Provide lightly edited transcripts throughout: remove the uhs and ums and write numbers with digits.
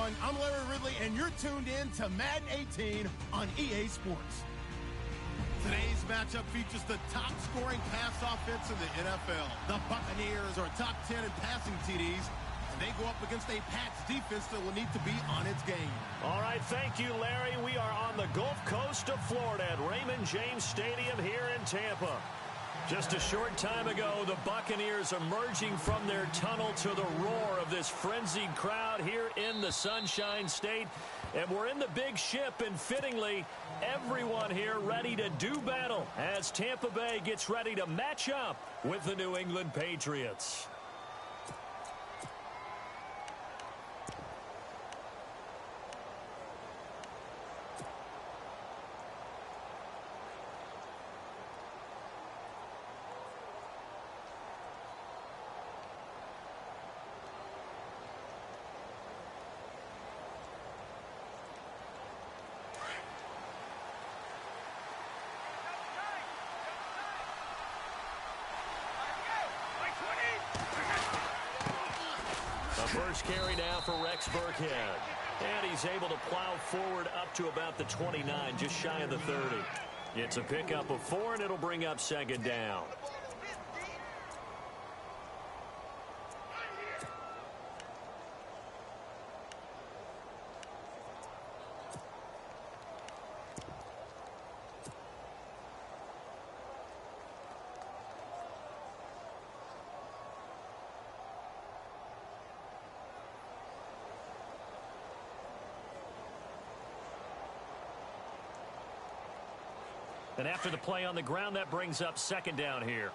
everyone. I'm Larry Ridley, and you're tuned in to Madden 18 on EA Sports. Today's matchup features the top-scoring pass offense in the NFL. The Buccaneers are top 10 in passing TDs, and they go up against a Pats defense that will need to be on its game. All right, thank you, Larry. We are on the Gulf Coast of Florida at Raymond James Stadium here in Tampa. Just a short time ago, the Buccaneers emerging from their tunnel to the roar of this frenzied crowd here in the Sunshine State. And we're in the big ship, and fittingly, everyone here ready to do battle as Tampa Bay gets ready to match up with the New England Patriots. First carry now for Rex Burkhead. And he's able to plow forward up to about the 29, just shy of the 30. It's a pickup of 4, and it'll bring up second down. And after the play on the ground, that brings up second down here.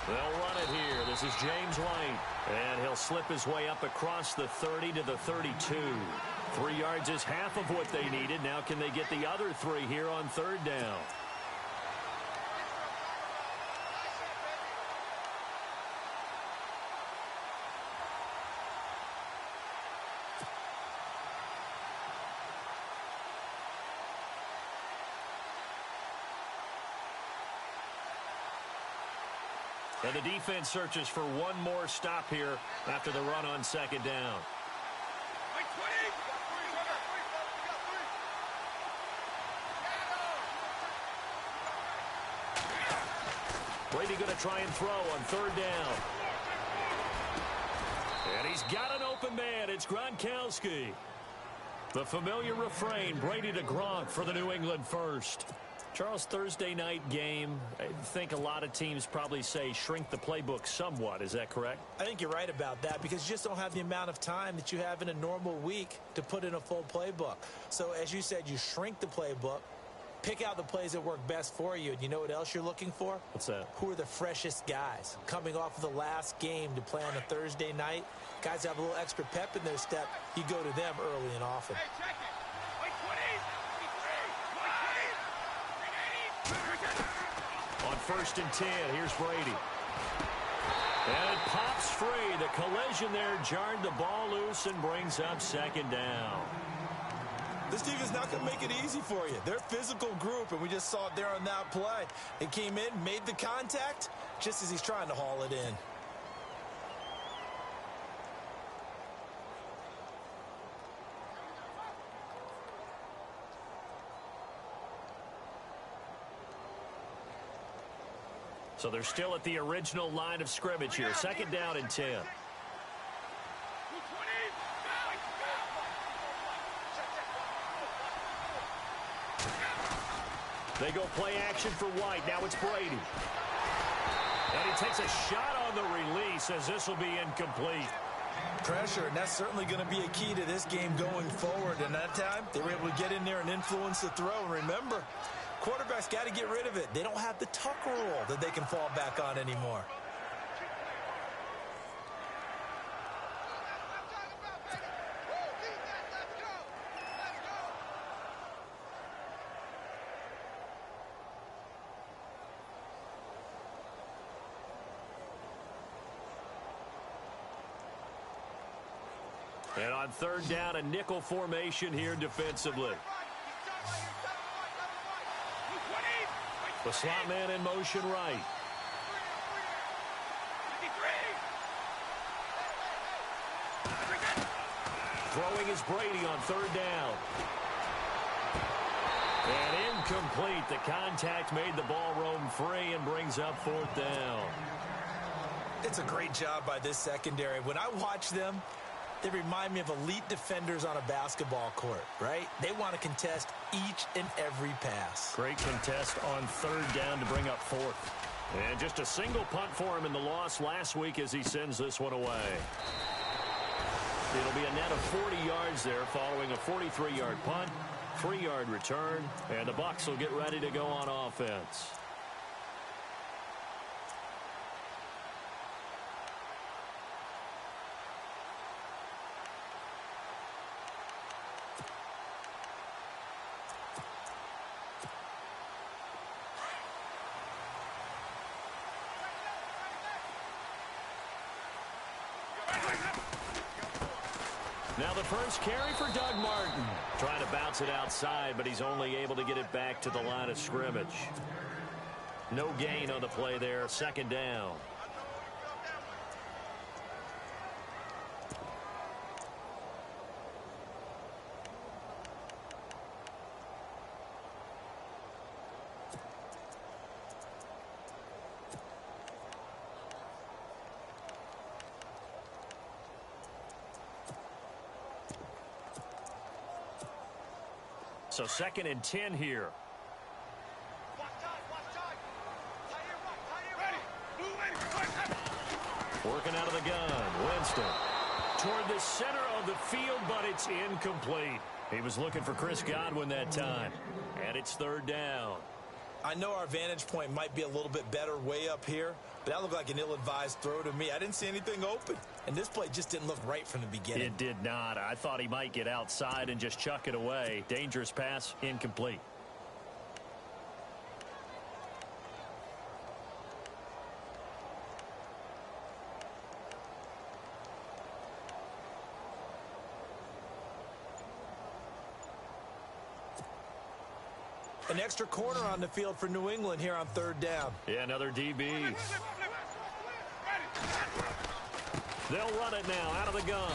They'll run it here. This is James White. And he'll slip his way up across the 30 to the 32. 3 yards is half of what they needed. Now can they get the other 3 here on third down? And the defense searches for one more stop here after the run on second down. Brady going to try and throw on third down. And he's got an open man. It's Gronkowski. The familiar refrain, Brady to Gronk for the New England first. Charles, Thursday night game, I think a lot of teams probably say shrink the playbook somewhat. Is that correct? I think you're right about that because you just don't have the amount of time that you have in a normal week to put in a full playbook. So as you said, you shrink the playbook, pick out the plays that work best for you. And you know what else you're looking for? What's that? Who are the freshest guys coming off of the last game to play on a Thursday night? Guys have a little extra pep in their step. You go to them early and often. Hey, check it. On first and 10, here's Brady. And it pops free. The collision there jarred the ball loose and brings up second down. This team is not going to make it easy for you. They're a physical group, and we just saw it there on that play. They came in, made the contact, just as he's trying to haul it in. So they're still at the original line of scrimmage here. Second down and 10. They go play action for White. Now it's Brady. And he takes a shot on the release as this will be incomplete. Pressure, and that's certainly going to be a key to this game going forward. And that time, they were able to get in there and influence the throw. And remember, quarterbacks got to get rid of it. They don't have the tuck rule that they can fall back on anymore. And on third down, a nickel formation here defensively. The slot man in motion right. Throwing is Brady on third down. And incomplete. The contact made the ball roam free and brings up fourth down. It's a great job by this secondary. When I watch them, they remind me of elite defenders on a basketball court, right? They want to contest each and every pass. Great contest on third down to bring up fourth. And just a single punt for him in the loss last week as he sends this one away. It'll be a net of 40 yards there following a 43-yard punt, 3-yard return, and the Bucs will get ready to go on offense. Now the first carry for Doug Martin. Trying to bounce it outside, but he's only able to get it back to the line of scrimmage. No gain on the play there. Second down. So 2nd and 10 here. Working out of the gun. Winston toward the center of the field, but it's incomplete. He was looking for Chris Godwin that time. And it's third down. I know our vantage point might be a little bit better way up here, but that looked like an ill-advised throw to me. I didn't see anything open, and this play just didn't look right from the beginning. It did not. I thought he might get outside and just chuck it away. Dangerous pass, incomplete. An extra corner on the field for New England here on third down. Yeah, another DB. They'll run it now out of the gun.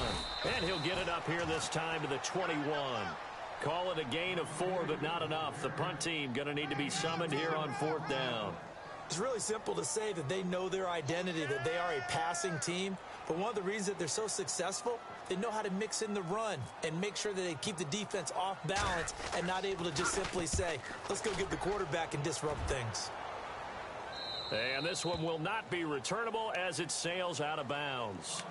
And he'll get it up here this time to the 21. Call it a gain of 4, but not enough. The punt team going to need to be summoned here on fourth down. It's really simple to say that they know their identity, that they are a passing team. But one of the reasons that they're so successful, they know how to mix in the run and make sure that they keep the defense off balance and not able to just simply say, let's go get the quarterback and disrupt things. And this one will not be returnable as it sails out of bounds.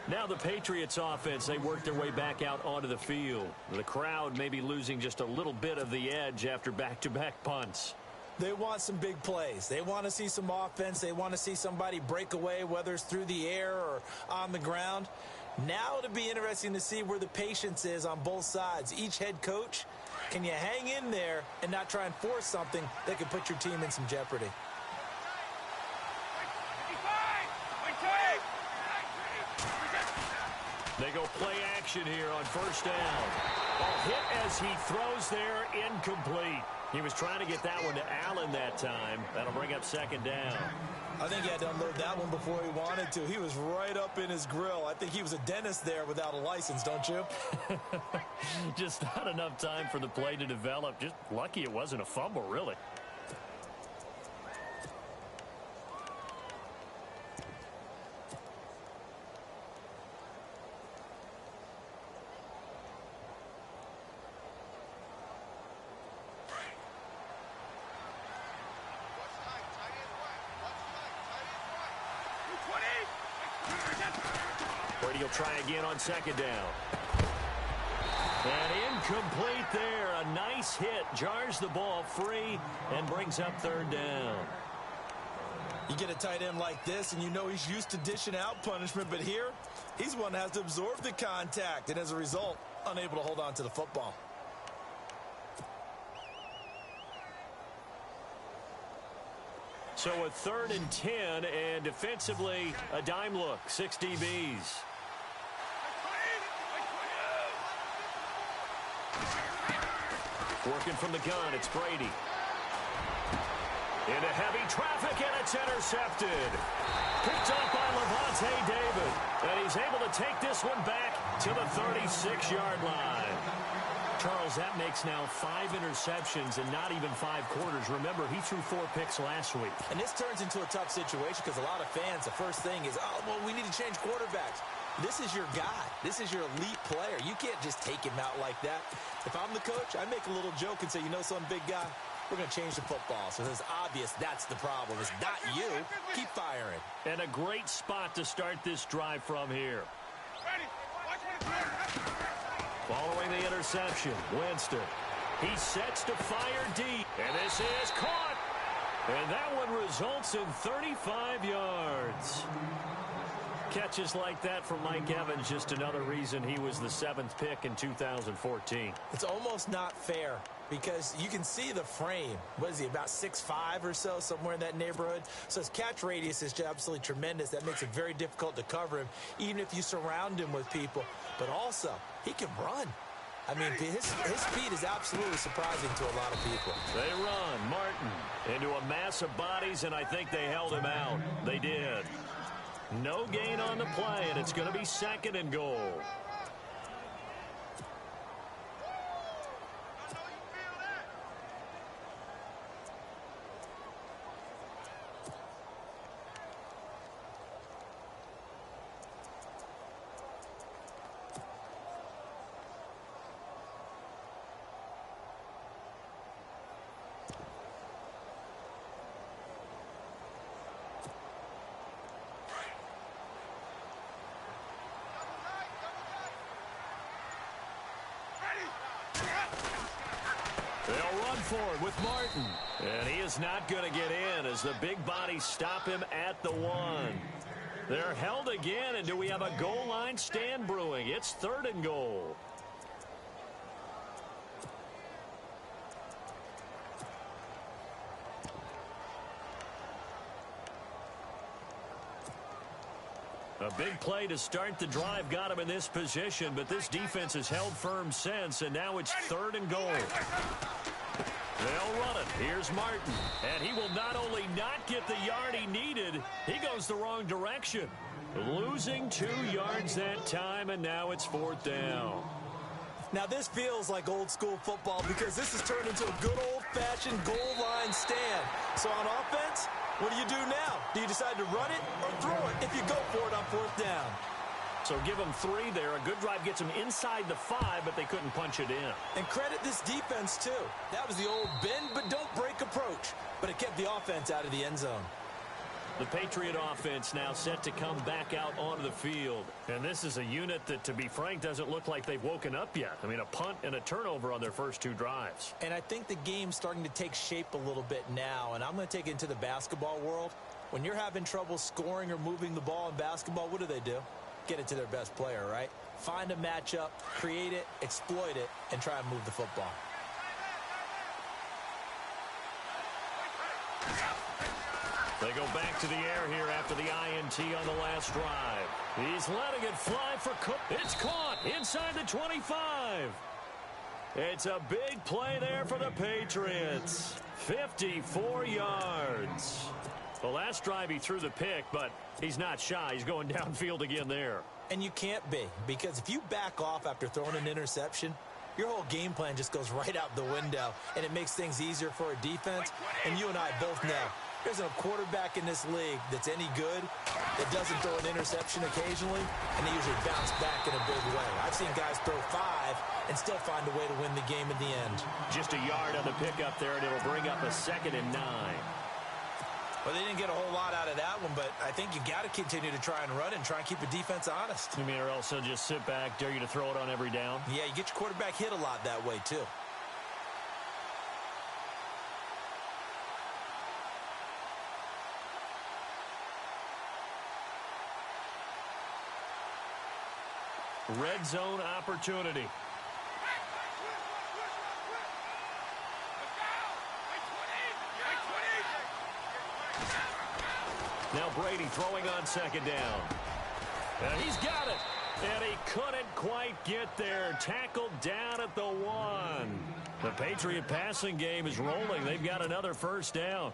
Now the Patriots offense, they work their way back out onto the field. The crowd may be losing just a little bit of the edge after back-to-back punts. They want some big plays. They want to see some offense. They want to see somebody break away, whether it's through the air or on the ground. Now it'll be interesting to see where the patience is on both sides. Each head coach, can you hang in there and not try and force something that could put your team in some jeopardy? They go play action here on first down. Ball hit as he throws there, incomplete. He was trying to get that one to Allen that time. That'll bring up second down. I think he had to unload that one before he wanted to. He was right up in his grill. I think he was a dentist there without a license, don't you? Just not enough time for the play to develop. Just lucky it wasn't a fumble, really. Brady will try again on second down. And incomplete there. A nice hit. Jars the ball free and brings up third down. You get a tight end like this, and you know he's used to dishing out punishment, but here, he's one that has to absorb the contact, and as a result, unable to hold on to the football. So a 3rd and 10, and defensively, a dime look. 6 DBs. Working from the gun, it's Brady. Into heavy traffic, and it's intercepted. Picked up by Levante David. And he's able to take this one back to the 36-yard line. Charles, that makes now 5 interceptions and not even 5 quarters. Remember, he threw 4 picks last week. And this turns into a tough situation because a lot of fans, the first thing is, oh, well, we need to change quarterbacks. This is your guy. This is your elite player. You can't just take him out like that. If I'm the coach, I make a little joke and say, you know something, big guy? We're going to change the football. So it's obvious that's the problem. It's not you. Keep firing. And a great spot to start this drive from here. Following the interception, Winston. He sets to fire deep. And this is caught. And that one results in 35 yards. Catches like that from Mike Evans, just another reason he was the 7th pick in 2014. It's almost not fair because you can see the frame. What is he, about 6'5" or so, somewhere in that neighborhood? So his catch radius is absolutely tremendous. That makes it very difficult to cover him, even if you surround him with people. But also, he can run. I mean, his speed is absolutely surprising to a lot of people. They run. Martin into a mass of bodies, and I think they held him out. They did. No gain on the play, and it's going to be 2nd and goal. They'll run forward with Martin. And he is not going to get in as the big bodies stop him at the 1. They're held again, and do we have a goal line stand brewing? It's 3rd and goal. A big play to start the drive got him in this position, but this defense has held firm since, and now it's 3rd and goal. They'll run it. Here's Martin, and he will not only not get the yard he needed, he goes the wrong direction. Losing 2 yards that time, and now it's 4th down. Now, this feels like old-school football because this has turned into a good old-fashioned goal line stand. So on offense, what do you do now? Do you decide to run it or throw it if you go for it on 4th down? So give them 3 there. A good drive gets them inside the 5, but they couldn't punch it in. And credit this defense, too. That was the old bend but don't break approach, but it kept the offense out of the end zone. The Patriot offense now set to come back out onto the field. And this is a unit that, to be frank, doesn't look like they've woken up yet. I mean, a punt and a turnover on their first 2 drives. And I think the game's starting to take shape a little bit now, and I'm going to take it into the basketball world. When you're having trouble scoring or moving the ball in basketball, what do? Get it to their best player, right? Find a matchup, create it, exploit it, and try and move the football. They go back to the air here after the INT on the last drive. He's letting it fly for Cook. It's caught inside the 25. It's a big play there for the Patriots. 54 yards. The last drive he threw the pick, but he's not shy. He's going downfield again there. And you can't be, because if you back off after throwing an interception, your whole game plan just goes right out the window, and it makes things easier for a defense. And you and I both know there's a quarterback in this league that's any good that doesn't throw an interception occasionally, and they usually bounce back in a big way. I've seen guys throw 5 and still find a way to win the game in the end. Just a yard on the pickup there, and it'll bring up a 2nd and 9. Well, they didn't get a whole lot out of that one, but I think you got to continue to try and run and try and keep the defense honest. You mean, or else they'll just sit back, dare you to throw it on every down? Yeah, you get your quarterback hit a lot that way, too. Red zone opportunity. Now Brady throwing on 2nd down. And he's got it. And he couldn't quite get there. Tackled down at the 1. The Patriot passing game is rolling. They've got another 1st down.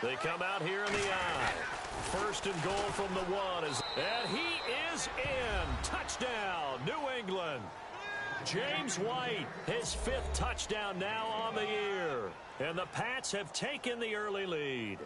They come out here in the eye. First and goal from the one. And he is in. Touchdown, New England. James White, his 5th touchdown now on the year. And the Pats have taken the early lead.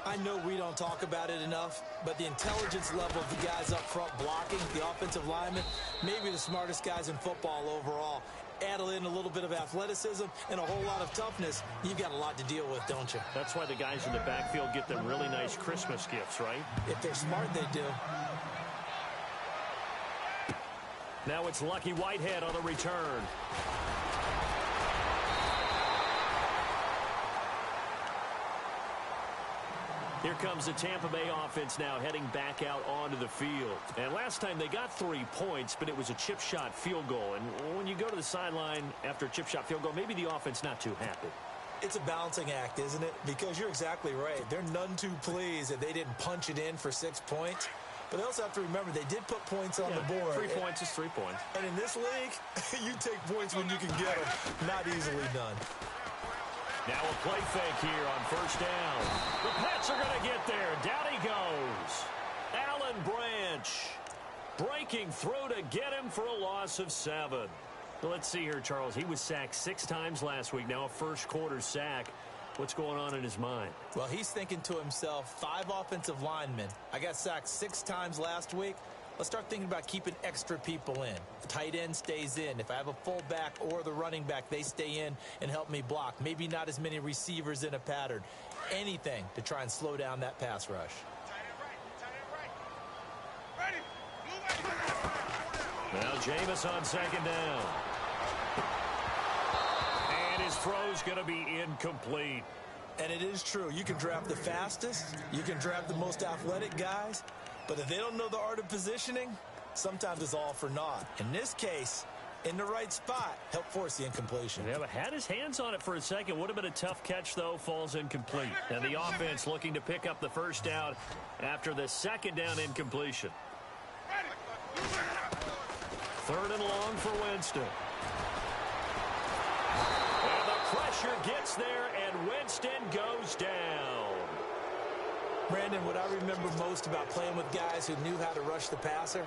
I know we don't talk about it enough, but the intelligence level of the guys up front blocking, the offensive linemen, maybe the smartest guys in football overall. Add in a little bit of athleticism and a whole lot of toughness, you've got a lot to deal with, don't you? That's why the guys in the backfield get them really nice Christmas gifts, right? If they're smart, they do. Now it's Lucky Whitehead on the return. Here comes the Tampa Bay offense now heading back out onto the field. And last time they got 3 points, but it was a chip shot field goal. And when you go to the sideline after a chip shot field goal, maybe the offense not too happy. It's a balancing act, isn't it? Because you're exactly right. They're none too pleased that they didn't punch it in for 6 points. But they also have to remember they did put points on the board. 3 points is 3 points. And in this league, you take points when you can get them. Not easily done. Now a play fake here on first down. The Pats are going to get there. Down he goes. Alan Branch breaking through to get him for a loss of 7. Let's see here, Charles. He was sacked 6 times last week. Now a first-quarter sack. What's going on in his mind? Well, he's thinking to himself, 5 offensive linemen. I got sacked 6 times last week. Let's start thinking about keeping extra people in. The tight end stays in. If I have a fullback or the running back, they stay in and help me block. Maybe not as many receivers in a pattern. Anything to try and slow down that pass rush. Now Jameis on second down. And his throw's going to be incomplete. And it is true. You can draft the fastest. You can draft the most athletic guys. But if they don't know the art of positioning, sometimes it's all for naught. In this case, in the right spot, help force the incompletion. Yeah, but had his hands on it for a second. Would have been a tough catch, though. Falls incomplete. And the offense looking to pick up the first down after the second down incompletion. 3rd and long for Winston. And the pressure gets there, and Winston goes down. Brandon, what I remember most about playing with guys who knew how to rush the passer,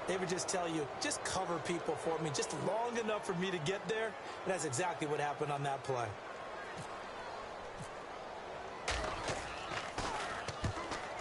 they would just tell you, just cover people for me just long enough for me to get there. And that's exactly what happened on that play.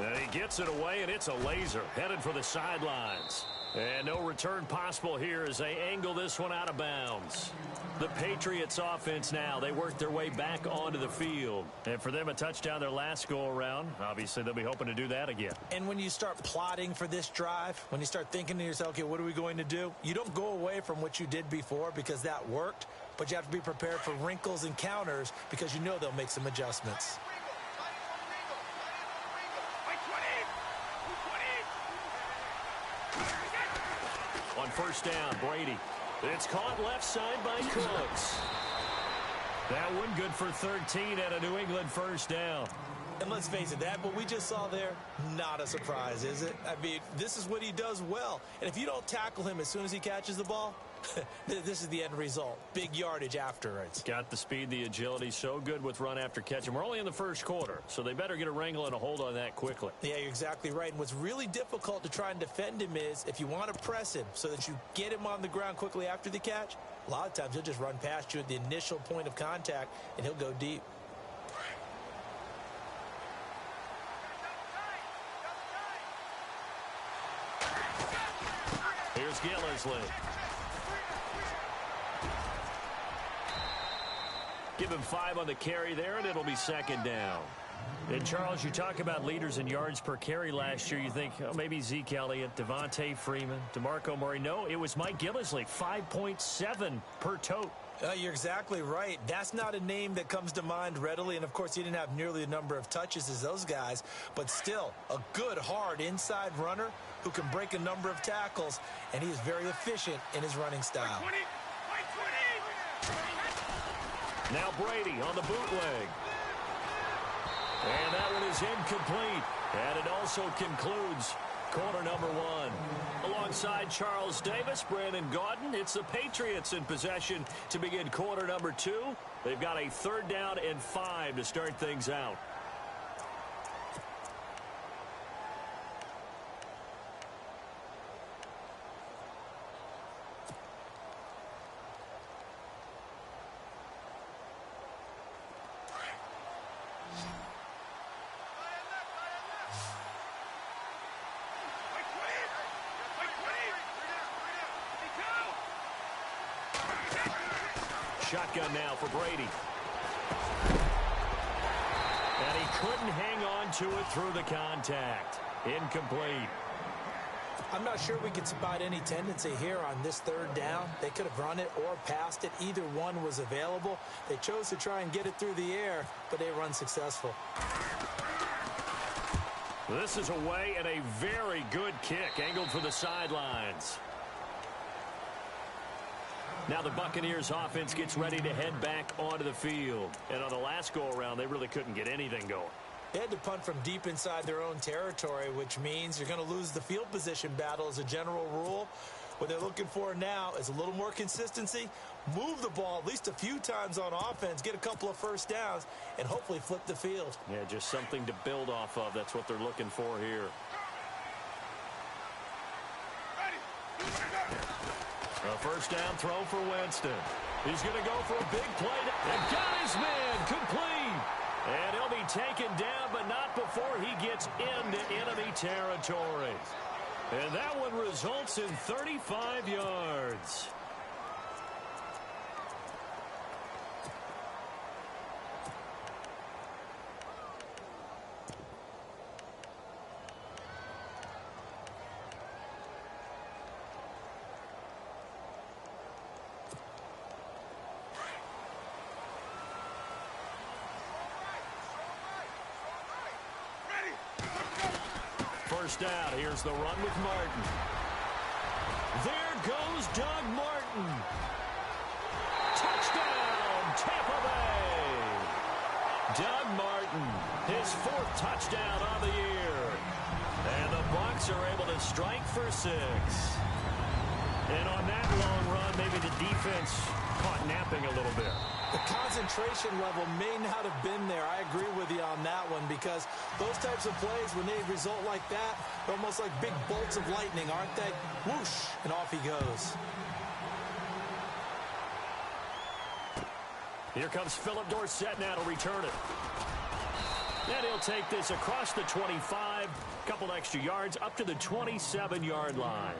And he gets it away, and it's a laser headed for the sidelines. And no return possible here as they angle this one out of bounds. The Patriots offense now, they work their way back onto the field. And for them, a touchdown their last go-around. Obviously, they'll be hoping to do that again. And when you start plotting for this drive, when you start thinking to yourself, okay, what are we going to do? You don't go away from what you did before because that worked, but you have to be prepared for wrinkles and counters because you know they'll make some adjustments. On first down, Brady. It's caught left side by Cooks. That one good for 13 at a New England first down. And let's face it, that what we just saw there, not a surprise, is it? I mean, this is what he does well. And if you don't tackle him as soon as he catches the ball, this is the end result. Big yardage afterwards. Got the speed, the agility, so good with run after catch. And we're only in the first quarter, so they better get a wrangle and a hold on that quickly. Yeah, you're exactly right. And what's really difficult to try and defend him is if you want to press him so that you get him on the ground quickly after the catch, a lot of times he'll just run past you at the initial point of contact, and he'll go deep. Here's Gillisley. Give him 5 on the carry there, and it'll be second down. And, Charles, you talk about leaders in yards per carry last year. You think, oh, maybe Zeke Elliott, Devontae Freeman, DeMarco Murray. No, it was Mike Gillisley, 5.7 per tote. You're exactly right. That's not a name that comes to mind readily. And, of course, he didn't have nearly the number of touches as those guys. But still, a good, hard inside runner who can break a number of tackles. And he is very efficient in his running style. Now Brady on the bootleg. And that one is incomplete. And it also concludes quarter number 1. Alongside Charles Davis, Brandon Gaudin, it's the Patriots in possession to begin quarter number 2. They've got a 3rd down and 5 to start things out. shotgun now for Brady. And he couldn't hang on to it through the contact. Incomplete. I'm not sure we could spot any tendency here on this third down. They could have run it or passed it. Either one was available. They chose to try and get it through the air, but they were unsuccessful. This is away and a very good kick angled for the sidelines. Now the Buccaneers offense gets ready to head back onto the field. And on the last go-around, they really couldn't get anything going. They had to punt from deep inside their own territory, which means you're going to lose the field position battle as a general rule. What they're looking for now is a little more consistency, move the ball at least a few times on offense, get a couple of first downs, and hopefully flip the field. Yeah, just something to build off of. That's what they're looking for here. A first down throw for Winston. He's going to go for a big play. And got his man complete. And he'll be taken down, but not before he gets into enemy territory. And that one results in 35 yards. First down. Here's the run with Martin. There goes Doug Martin. Touchdown, Tampa Bay. Doug Martin, his 4th touchdown on the year. And the Bucs are able to strike for 6. And on that long run, maybe the defense caught napping a little bit. The concentration level may not have been there. I agree with you on that one because those types of plays, when they result like that, they're almost like big bolts of lightning, aren't they? Whoosh, and off he goes. Here comes Philip Dorsett now to return it. And he'll take this across the 25, couple extra yards up to the 27-yard line.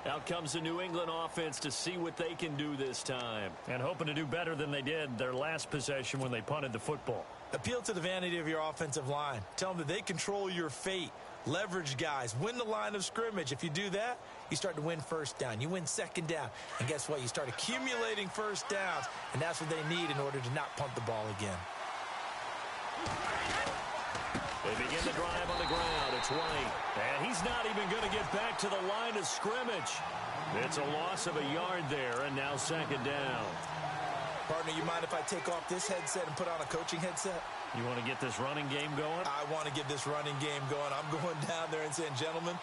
Out comes the New England offense to see what they can do this time. And hoping to do better than they did their last possession when they punted the football. Appeal to the vanity of your offensive line. Tell them that they control your fate. Leverage guys. Win the line of scrimmage. If you do that, you start to win first down. You win second down. And guess what? You start accumulating first downs. And that's what they need in order to not punt the ball again. They begin the drive on the ground. It's White. And he's not even going to get back to the line of scrimmage. It's a loss of a yard there, and now second down. Partner, you mind if I take off this headset and put on a coaching headset? You want to get this running game going? I want to get this running game going. I'm going down there and saying, gentlemen,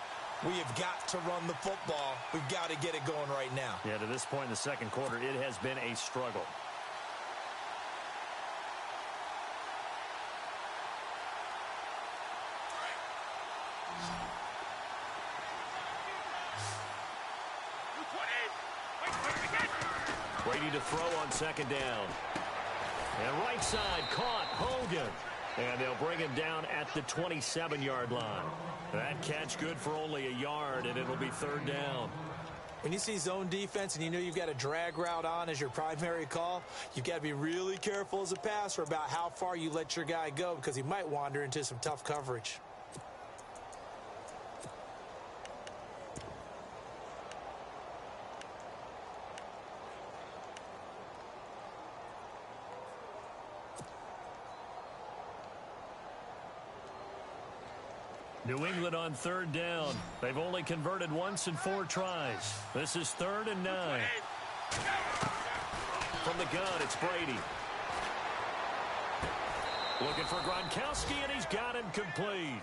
we have got to run the football. We've got to get it going right now. Yeah, to this point in the second quarter, it has been a struggle. Brady to throw on second down. And right side caught Hogan. And they'll bring him down at the 27-yard line. That catch good for only a yard, and it'll be third down. When you see zone defense and you know you've got a drag route on as your primary call, you've got to be really careful as a passer about how far you let your guy go because he might wander into some tough coverage. New England on third down. They've only converted once in 4 tries. This is 3rd and 9. From the gun, it's Brady. Looking for Gronkowski, and he's got him complete.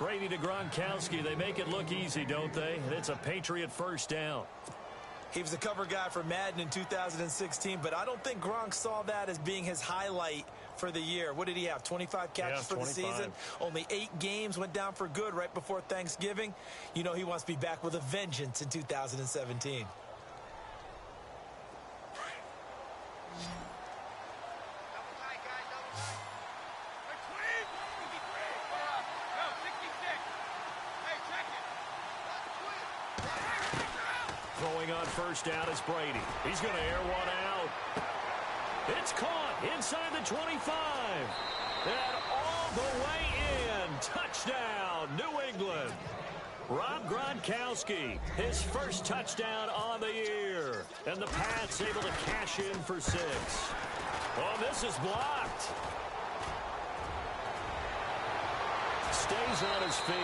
Brady to Gronkowski. They make it look easy, don't they? And it's a Patriot first down. He was the cover guy for Madden in 2016, but I don't think Gronk saw that as being his highlight for the year. What did he have, 25 catches for the season? Only 8 games, went down for good right before Thanksgiving. You know he wants to be back with a vengeance in 2017. Throwing on first down is Brady. He's going to air one out. It's caught inside the 25. And all the way in. Touchdown, New England. Rob Gronkowski, his first touchdown on the year. And the Pats able to cash in for 6. Oh, this is blocked. Stays on his feet.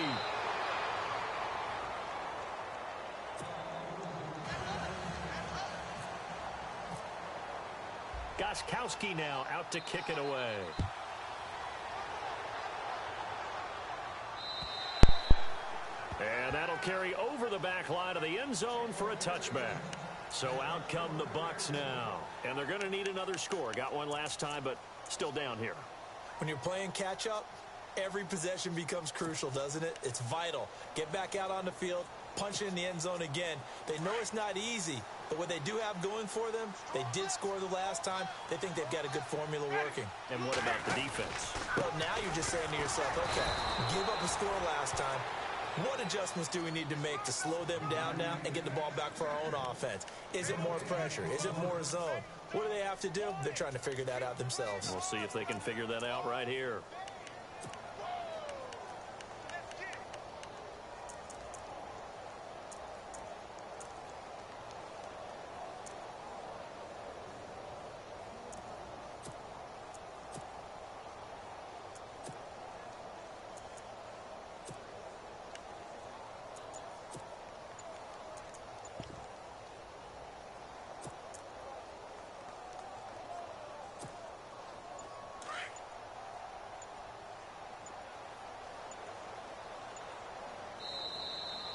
Gronkowski now out to kick it away. And that'll carry over the back line of the end zone for a touchback. So out come the Bucs now. And they're going to need another score. Got one last time, but still down here. When you're playing catch-up, every possession becomes crucial, doesn't it? It's vital. Get back out on the field, punch it in the end zone again. They know it's not easy, but what they do have going for them, they did score the last time. They think they've got a good formula working. And what about the defense? Well, now you're just saying to yourself, okay, give up a score last time. What adjustments do we need to make to slow them down now and get the ball back for our own offense? Is it more pressure? Is it more zone? What do they have to do? They're trying to figure that out themselves. We'll see if they can figure that out right here.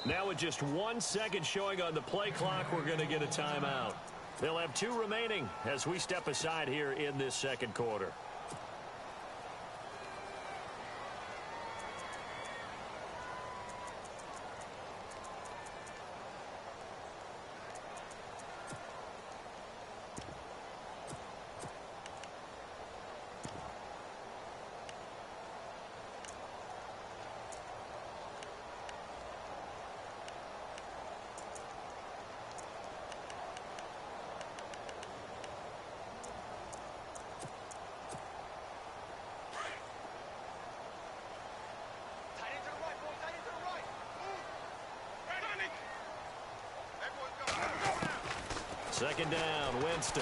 Now with just 1 second showing on the play clock, we're going to get a timeout. They'll have 2 remaining as we step aside here in this second quarter. Second down, Winston.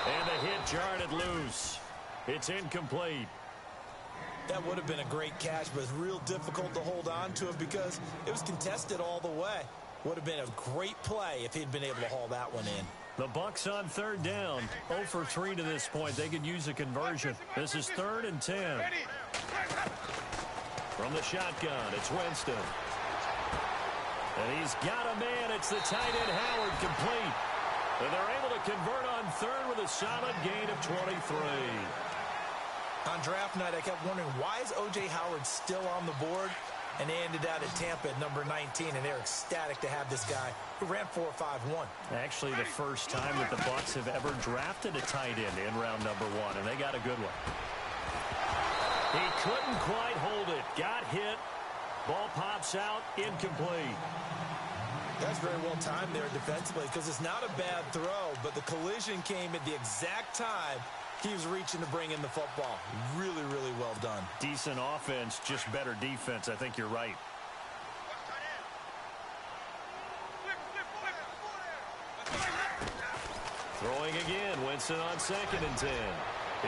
And the hit jarred it loose. It's incomplete. That would have been a great catch, but it's real difficult to hold on to it because it was contested all the way. Would have been a great play if he'd been able to haul that one in. The Bucs on third down. 0 for 3 to this point. They could use a conversion. This is 3rd and 10. From the shotgun, it's Winston. And he's got a man. It's the tight end, Howard, complete. And they're able to convert on third with a solid gain of 23. On draft night, I kept wondering, why is O.J. Howard still on the board? And they ended out at Tampa at number 19, and they're ecstatic to have this guy who ran 4.51. Actually, the first time that the Bucs have ever drafted a tight end in round number 1, and they got a good one. He couldn't quite hold it. Got hit. Ball pops out. Incomplete. That's very well timed there defensively because it's not a bad throw, but the collision came at the exact time he was reaching to bring in the football. Really, really well done. Decent offense, just better defense. I think you're right. Throwing again. Winston on 2nd and 10.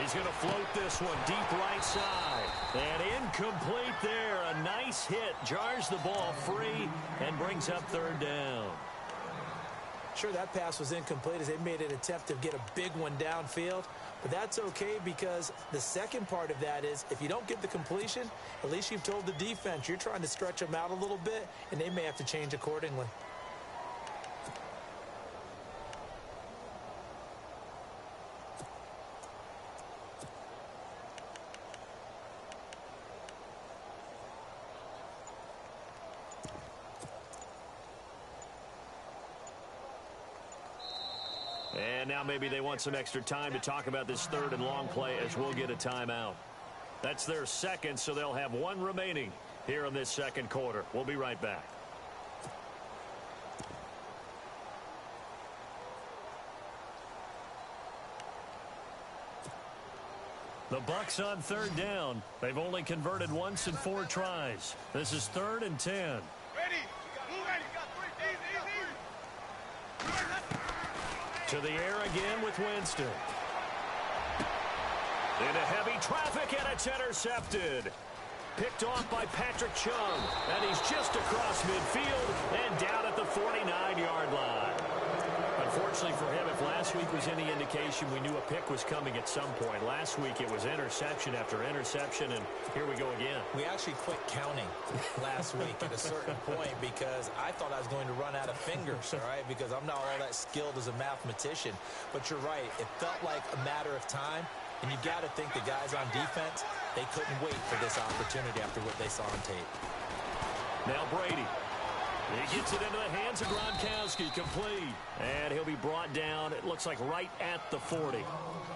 He's going to float this one deep right side. And incomplete there. A nice hit. Jars the ball free and brings up 3rd down. Sure, that pass was incomplete as they made an attempt to get a big one downfield. But that's okay because the second part of that is if you don't get the completion, at least you've told the defense you're trying to stretch them out a little bit, and they may have to change accordingly. And now maybe they want some extra time to talk about this 3rd and long play as we'll get a timeout. That's their second, so they'll have 1 remaining here in this second quarter. We'll be right back. The Bucs on third down. They've only converted once in 4 tries. This is 3rd and 10. Ready. To the air again with Winston. Into heavy traffic, and it's intercepted. Picked off by Patrick Chung. And he's just across midfield and down at the 49-yard line. Unfortunately for him, if last week was any indication, we knew a pick was coming at some point. Last week it was interception after interception, and here we go again. We actually quit counting last week at a certain point because I thought I was going to run out of fingers, all right, because I'm not all that skilled as a mathematician. But you're right. It felt like a matter of time, and you got to think the guys on defense, they couldn't wait for this opportunity after what they saw on tape. Now Brady. He gets it into the hands of Gronkowski, complete. And he'll be brought down, it looks like right at the 40.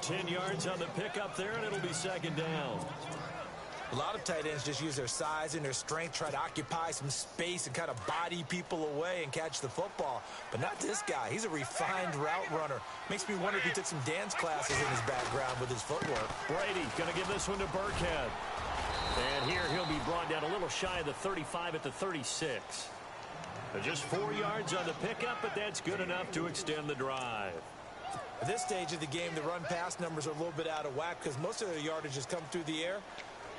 10 yards on the pickup there, and it'll be 2nd down. A lot of tight ends just use their size and their strength, try to occupy some space and kind of body people away and catch the football. But not this guy. He's a refined route runner. Makes me wonder if he took some dance classes in his background with his footwork. Brady going to give this one to Burkhead. And here he'll be brought down a little shy of the 35 at the 36. Just 4 yards on the pickup, but that's good enough to extend the drive. At this stage of the game, the run-pass numbers are a little bit out of whack because most of their yardage has come through the air.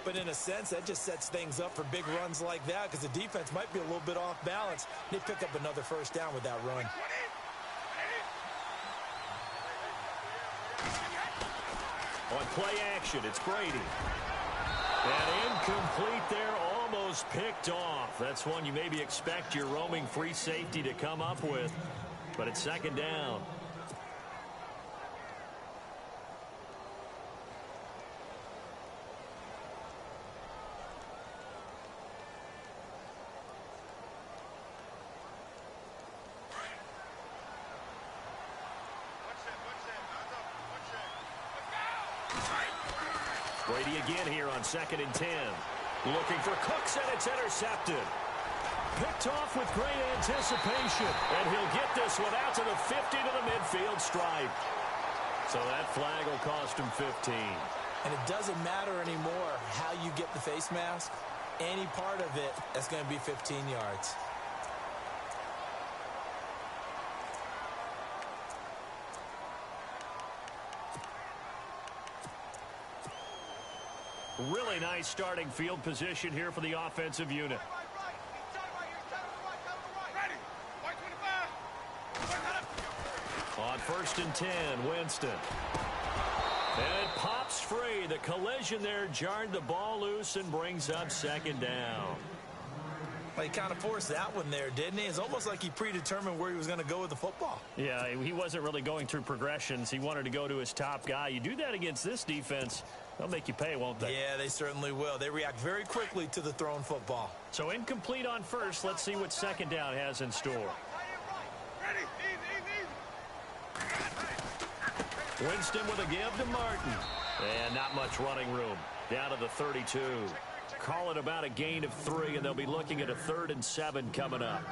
But in a sense, that just sets things up for big runs like that because the defense might be a little bit off balance. They pick up another 1st down with that run. On play action, it's Brady. And incomplete there, almost picked off. That's one you maybe expect your roaming free safety to come up with. But it's 2nd down. Brady again here on 2nd and 10. Looking for Cooks, and it's intercepted. Picked off with great anticipation. And he'll get this one out to the 50 to the midfield stripe. So that flag will cost him 15. And it doesn't matter anymore how you get the face mask. Any part of it, that's going to be 15 yards. Really nice starting field position here for the offensive unit. On 1st and 10, Winston. And it pops free. The collision there jarred the ball loose and brings up 2nd down. Well, he kind of forced that one there, didn't he? It's almost like he predetermined where he was going to go with the football. Yeah, he wasn't really going through progressions. He wanted to go to his top guy. You do that against this defense, they'll make you pay, won't they? Yeah, they certainly will. They react very quickly to the thrown football. So incomplete on 1st. Let's see what 2nd down has in store. Winston with a give to Martin. And not much running room. Down to the 32. Call it about a gain of 3, and they'll be looking at a 3rd and 7 coming up.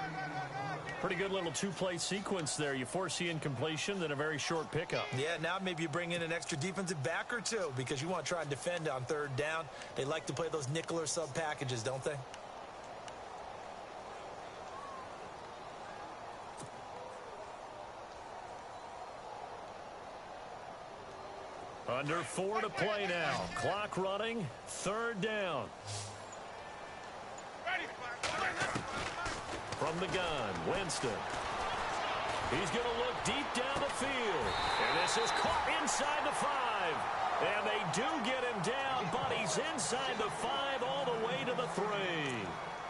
Pretty good little 2-play sequence there. You force the incompletion, then a very short pickup. Yeah, now maybe you bring in an extra defensive back or two because you want to try and defend on 3rd down. They like to play those nickel or sub packages, don't they? Under 4 to play now. Clock running. 3rd down. From the gun, Winston. He's going to look deep down the field. And this is caught inside the 5. And they do get him down, but he's inside the 5 all the way to the 3.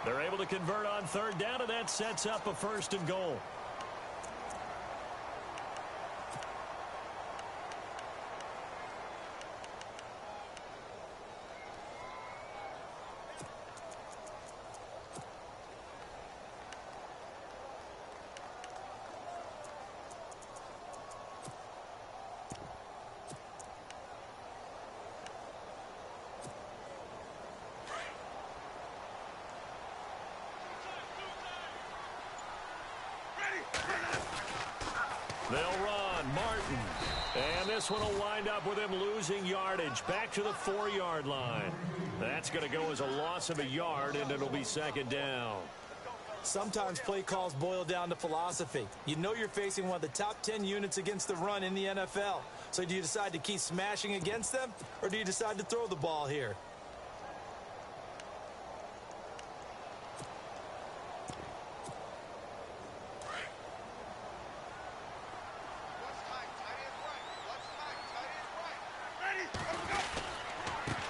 They're able to convert on 3rd down, and that sets up a 1st and goal. Martin. And this one will wind up with him losing yardage back to the 4-yard line. That's going to go as a loss of a yard, and it'll be second down. Sometimes play calls boil down to philosophy. You know you're facing one of the top 10 units against the run in the NFL. So do you decide to keep smashing against them, or do you decide to throw the ball here?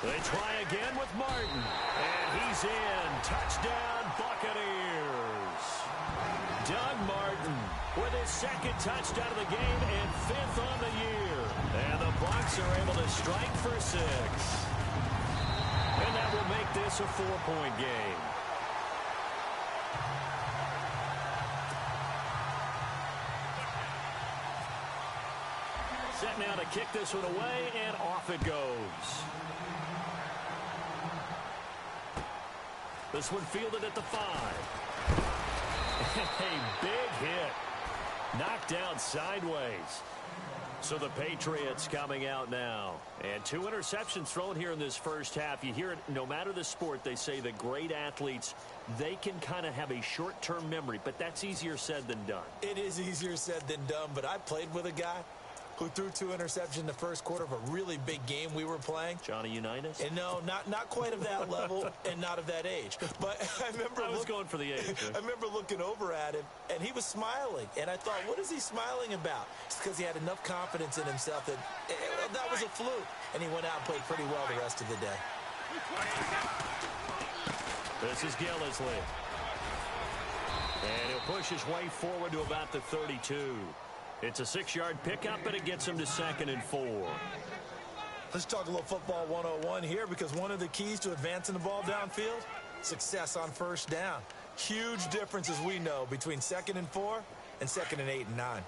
They try again with Martin, and he's in. Touchdown, Buccaneers. Doug Martin with his second touchdown of the game and 5th on the year. And the Bucs are able to strike for 6. And that will make this a 4-point game. Set now to kick this one away, and off it goes. This one fielded at the 5. A big hit. Knocked down sideways. So the Patriots coming out now. And 2 interceptions thrown here in this first half. You hear it, no matter the sport, they say that great athletes, they can kind of have a short-term memory, but that's easier said than done. It is easier said than done, but I played with a guy who threw 2 interceptions in the first quarter of a really big game we were playing. Johnny Unitas? And no, not quite of that level and not of that age. But I remember I was going for the age. I remember looking over at him, and he was smiling. And I thought, what is he smiling about? It's because he had enough confidence in himself that that was a fluke. And he went out and played pretty well the rest of the day. This is Gillisley. And he'll push his way forward to about the 32. It's a 6-yard pickup, but it gets him to 2nd and 4. Let's talk a little football 101 here, because one of the keys to advancing the ball downfield, success on first down. Huge difference, as we know, between 2nd and 4 and 2nd and 8 and 9.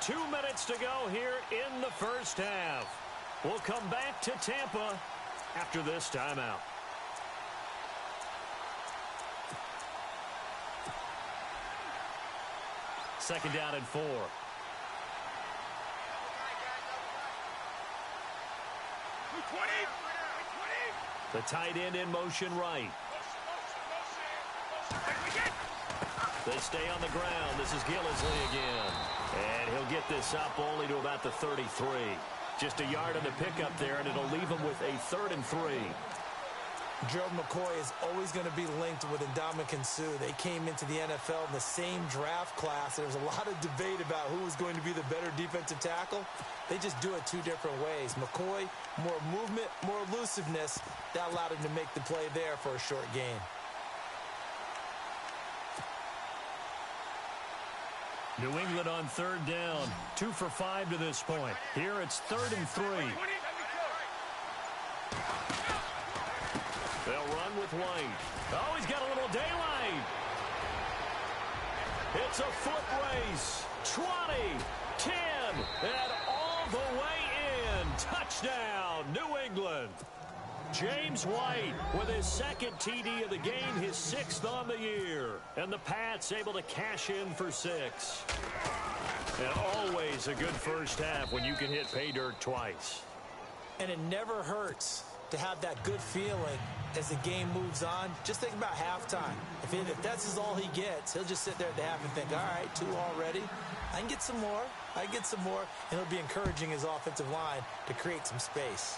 Two minutes to go here in the first half. We'll come back to Tampa after this timeout. Second down and 4. The tight end in motion right. They stay on the ground. This is Gillisley again. And he'll get this up only to about the 33. Just a yard on the pickup there, and it'll leave him with a 3rd and 3. Gerald McCoy is always going to be linked with Ndamukong Suh. They came into the NFL in the same draft class. There was a lot of debate about who was going to be the better defensive tackle. They just do it 2 different ways. McCoy, more movement, more elusiveness. That allowed him to make the play there for a short gain. New England on 3rd down. 2 for 5 to this point. Here it's 3rd and 3. They'll run with White. Oh, he's got a little daylight. It's a foot race. 20, 10, and all the way in. Touchdown, New England. James White with his 2nd TD of the game, his 6th on the year. And the Pats able to cash in for 6. And always a good first half when you can hit pay dirt twice. And it never hurts to have that good feeling as the game moves on. Just think about halftime. If that's all he gets, he'll just sit there at the half and think, all right, 2 already. I can get some more. I can get some more. And he'll be encouraging his offensive line to create some space.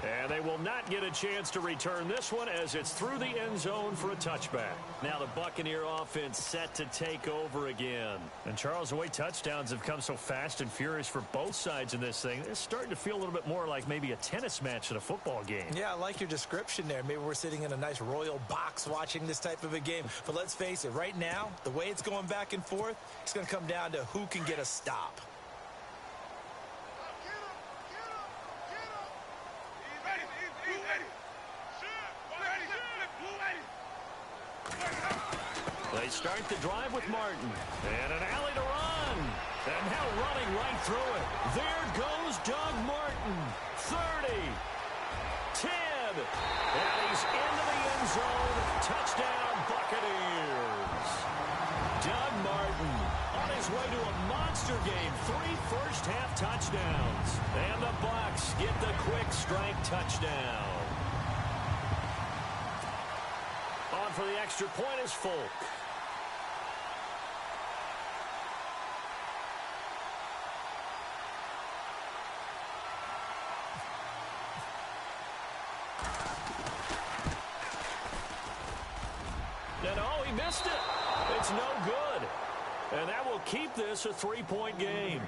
And they will not get a chance to return this one as it's through the end zone for a touchback. Now the Buccaneer offense set to take over again. And Charles, the way touchdowns have come so fast and furious for both sides in this thing, it's starting to feel a little bit more like maybe a tennis match than a football game. Yeah, I like your description there. Maybe we're sitting in a nice royal box watching this type of a game. But let's face it, right now, the way it's going back and forth, it's going to come down to who can get a stop. They start the drive with Martin. And an alley to run. And now running right through it. There goes Doug Martin. 30. 10. And he's into the 3 first-half touchdowns. And the Bucs get the quick strike touchdown. On for the extra point is Folk. And oh, he missed it. It's no good. And that will keep this a 3-point game.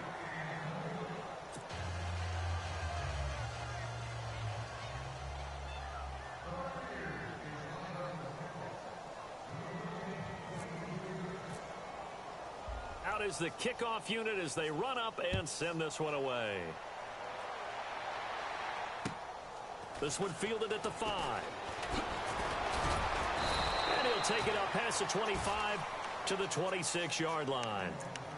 Out is the kickoff unit as they run up and send this one away. This one fielded at the 5. And he'll take it up past the 25 to the 26-yard line.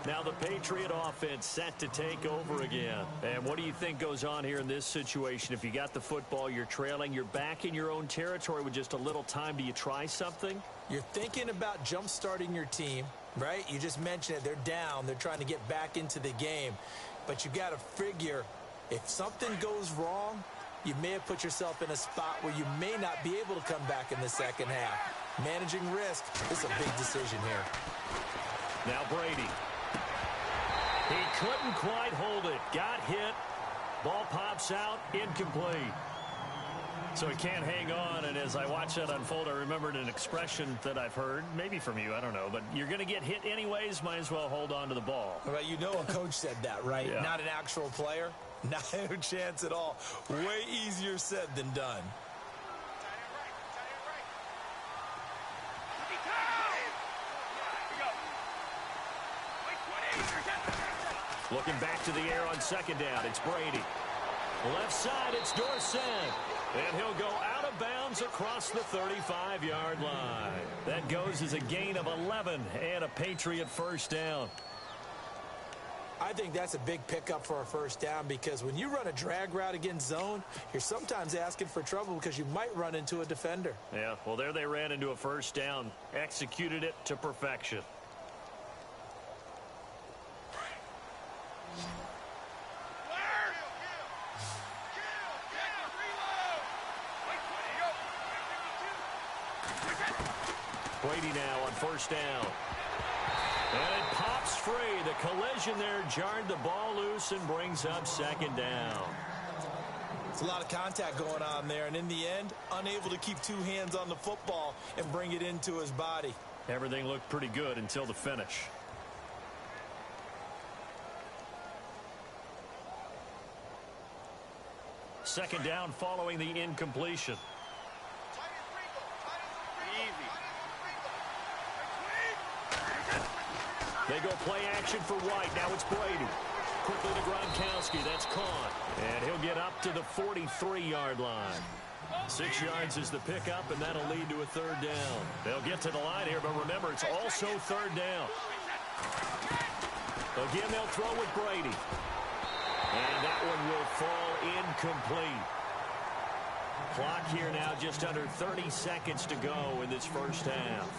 Now the Patriot offense set to take over again. And what do you think goes on here in this situation? If you got the football, you're trailing, you're back in your own territory with just a little time. Do you try something? You're thinking about jump-starting your team, right? You just mentioned it. They're down. They're trying to get back into the game. But you got to figure if something goes wrong, you may have put yourself in a spot where you may not be able to come back in the second half. Managing risk is a big decision here. Now Brady. He couldn't quite hold it. Got hit. Ball pops out. Incomplete. So he can't hang on, and as I watch that unfold, I remembered an expression that I've heard, maybe from you, I don't know, but you're going to get hit anyways, might as well hold on to the ball. Well, you know a coach said that, right? Yeah. Not an actual player. Not a chance at all. Way easier said than done. Looking back to the air on second down, it's Brady. Left side, it's Dorsett. And he'll go out of bounds across the 35-yard line. That goes as a gain of 11 and a Patriot first down. I think that's a big pickup for a first down because when you run a drag route against zone, you're sometimes asking for trouble because you might run into a defender. Yeah, well, there they ran into a first down, executed it to perfection. Brady now on first down. And it pops free. The collision there jarred the ball loose and brings up second down. It's a lot of contact going on there, and in the end, unable to keep two hands on the football and bring it into his body. Everything looked pretty good until the finish. Second down following the incompletion. They go play action for White. Now it's Brady. Quickly to Gronkowski. That's caught. And he'll get up to the 43-yard line. 6 yards is the pickup, and that'll lead to a third down. They'll get to the line here, but remember, it's also third down. Again, they'll throw with Brady. And that one will fall incomplete. Clock here now just under 30 seconds to go in this first half.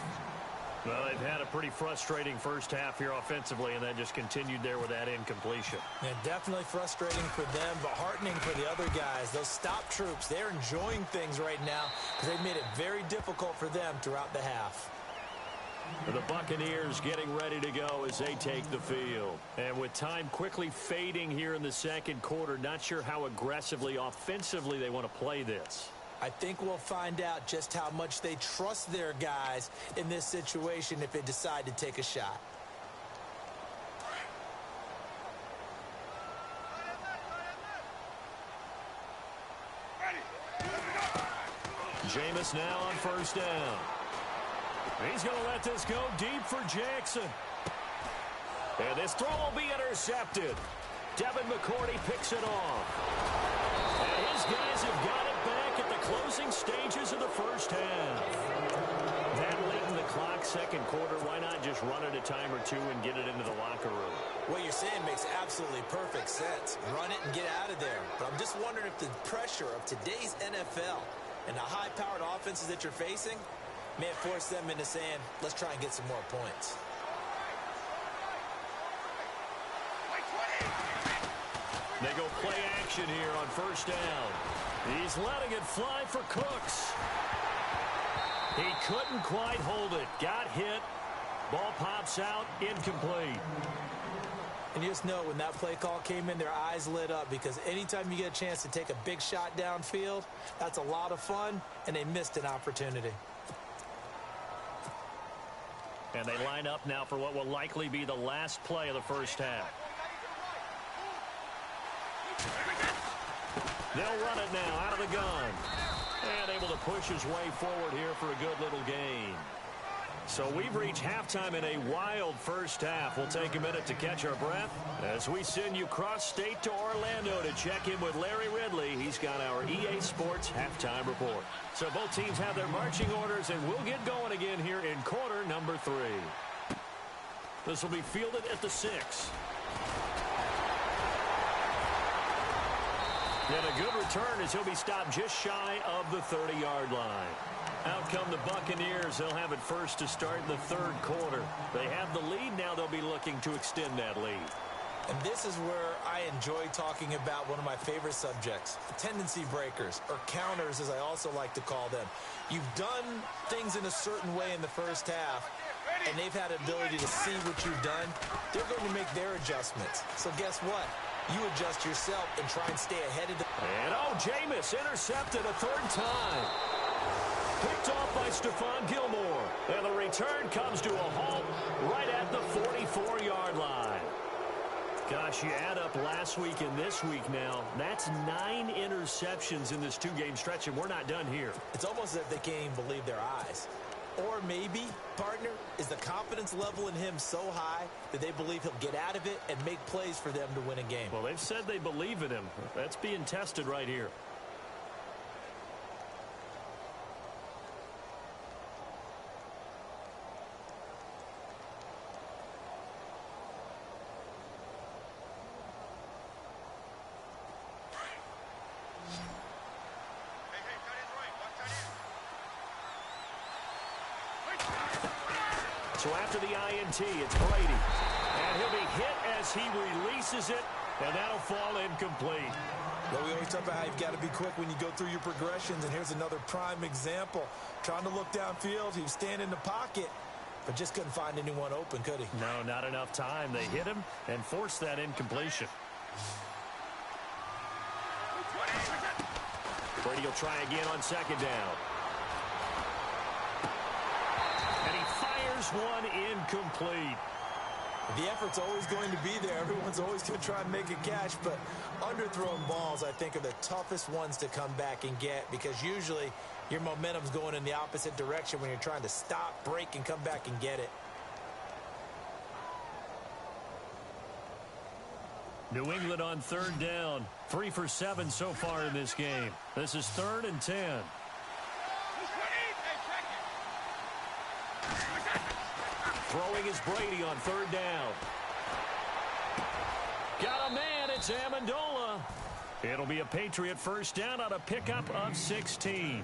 Well, they've had a pretty frustrating first half here offensively, and that just continued there with that incompletion. Yeah, definitely frustrating for them, but heartening for the other guys. Those stop troops, they're enjoying things right now because they've made it very difficult for them throughout the half. The Buccaneers getting ready to go as they take the field. And with time quickly fading here in the second quarter, not sure how aggressively, offensively they want to play this. I think we'll find out just how much they trust their guys in this situation if they decide to take a shot. Jameis now on first down. He's going to let this go deep for Jackson. And this throw will be intercepted. Devin McCourty picks it off. And his guys have got it back at the closing stages of the first half. That late in the clock, second quarter, why not just run it a time or two and get it into the locker room? What you're saying makes absolutely perfect sense. Run it and get out of there. But I'm just wondering if the pressure of today's NFL and the high-powered offenses that you're facing may have forced them into saying, let's try and get some more points. They go play action here on first down. He's letting it fly for Cooks. He couldn't quite hold it. Got hit. Ball pops out. Incomplete. And you just know when that play call came in, their eyes lit up, because anytime you get a chance to take a big shot downfield, that's a lot of fun, and they missed an opportunity. And they line up now for what will likely be the last play of the first half. They'll run it now out of the gun. And able to push his way forward here for a good little gain. So we've reached halftime in a wild first half. We'll take a minute to catch our breath as we send you cross-state to Orlando to check in with Larry Ridley. He's got our EA Sports halftime report. So both teams have their marching orders, and we'll get going again here in quarter number 3. This will be fielded at the 6. And a good return as he'll be stopped just shy of the 30-yard line. Out come the Buccaneers. They'll have it first to start the third quarter. They have the lead. Now they'll be looking to extend that lead. And this is where I enjoy talking about one of my favorite subjects, tendency breakers, or counters as I also like to call them. You've done things in a certain way in the first half, and they've had an ability to see what you've done. They're going to make their adjustments. So guess what? You adjust yourself and try and stay ahead of the... And Jameis intercepted a third time. Picked off by Stephon Gilmore. And the return comes to a halt right at the 44-yard line. Gosh, you add up last week and this week now. That's 9 interceptions in this 2-game stretch, and we're not done here. It's almost as if they can't even believe their eyes. Or maybe, partner, is the confidence level in him so high that they believe he'll get out of it and make plays for them to win a game. Well, they've said they believe in him. That's being tested right here. So after the INT, it's Brady. And he'll be hit as he releases it, and that'll fall incomplete. Well, we always talk about how you've got to be quick when you go through your progressions, and here's another prime example. Trying to look downfield, he was standing in the pocket, but just couldn't find anyone open, could he? No, not enough time. They hit him and forced that incompletion. Brady will try again on second down. One incomplete. The effort's always going to be there. Everyone's always going to try and make a catch, but underthrown balls, I think, are the toughest ones to come back and get, because usually your momentum's going in the opposite direction when you're trying to stop, break, and come back and get it. New England on third down. 3 for 7 so far in this game. This is 3rd and 10. Throwing is Brady on third down. Got a man, it's Amendola. It'll be a Patriot first down on a pickup of 16.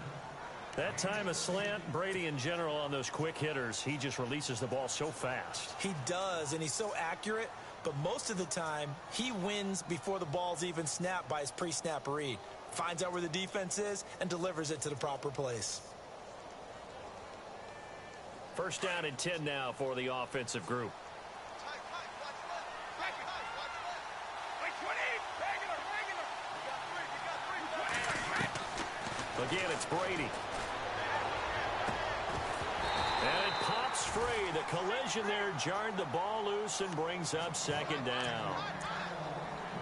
That time a slant. Brady in general on those quick hitters, he just releases the ball so fast. He does, and he's so accurate, but most of the time he wins before the ball's even snapped by his pre-snap read. Finds out where the defense is and delivers it to the proper place. First down and 10 now for the offensive group. Again, it's Brady. And it pops free. The collision there jarred the ball loose and brings up second down.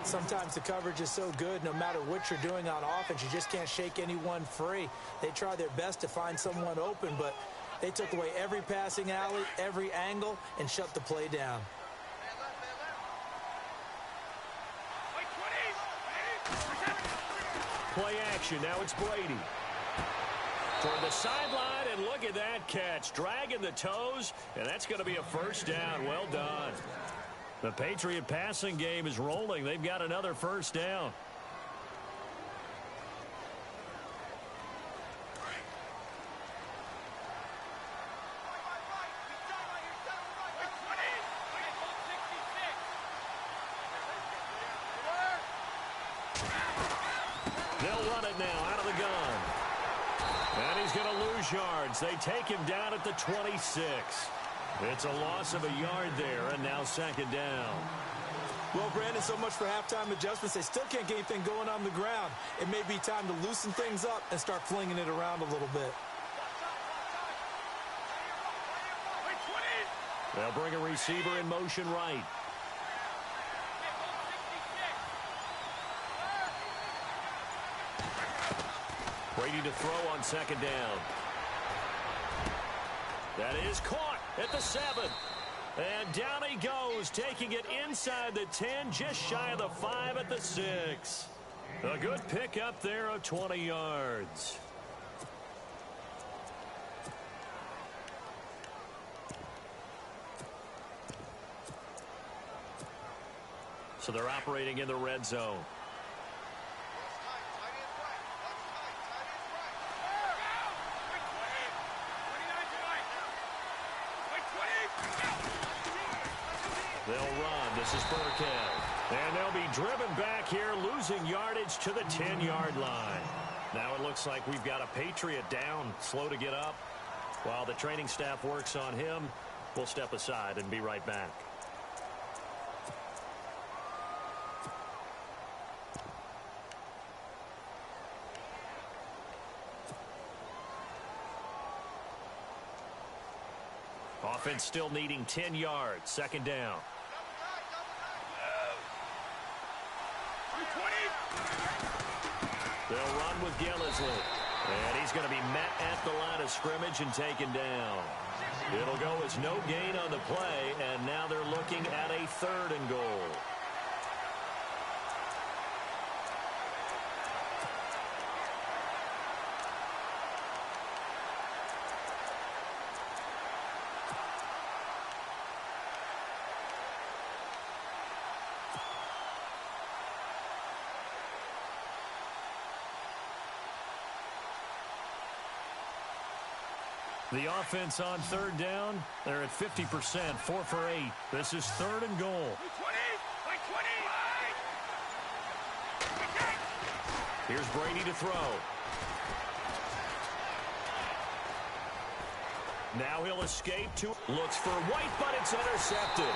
Sometimes the coverage is so good, no matter what you're doing on offense, you just can't shake anyone free. They try their best to find someone open, but they took away every passing alley, every angle, and shut the play down. Play action. Now it's Brady. Toward the sideline, and look at that catch. Dragging the toes, and that's going to be a first down. Well done. The Patriot passing game is rolling. They've got another first down. They'll run it now out of the gun. And he's going to lose yards. They take him down at the 26. It's a loss of a yard there, and now second down. Well, Brandon, so much for halftime adjustments. They still can't get anything going on the ground. It may be time to loosen things up and start flinging it around a little bit. They'll bring a receiver in motion right. Brady to throw on second down. That is caught at the 7. And down he goes, taking it inside the 10, just shy of the 5 at the 6. A good pick up there of 20 yards. So they're operating in the red zone. They'll run. This is Burkhead. And they'll be driven back here, losing yardage to the 10-yard line. Now it looks like we've got a Patriot down, slow to get up. While the training staff works on him, we'll step aside and be right back. Offense still needing 10 yards. Second down. They'll run with Gillisley. And he's going to be met at the line of scrimmage and taken down. It'll go as no gain on the play, and now they're looking at a 3rd and goal. The offense on 3rd down, they're at 50%, 4 for 8. This is 3rd and goal. Here's Brady to throw. Now he'll escape to, looks for White, but it's intercepted.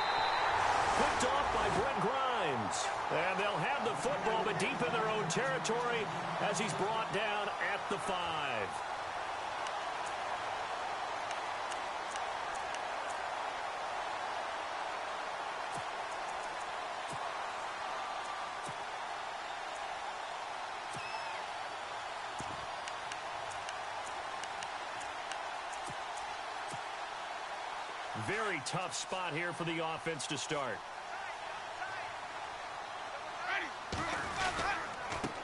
Picked off by Brent Grimes. And they'll have the football, but deep in their own territory as he's brought down at the 5. Very tough spot here for the offense to start.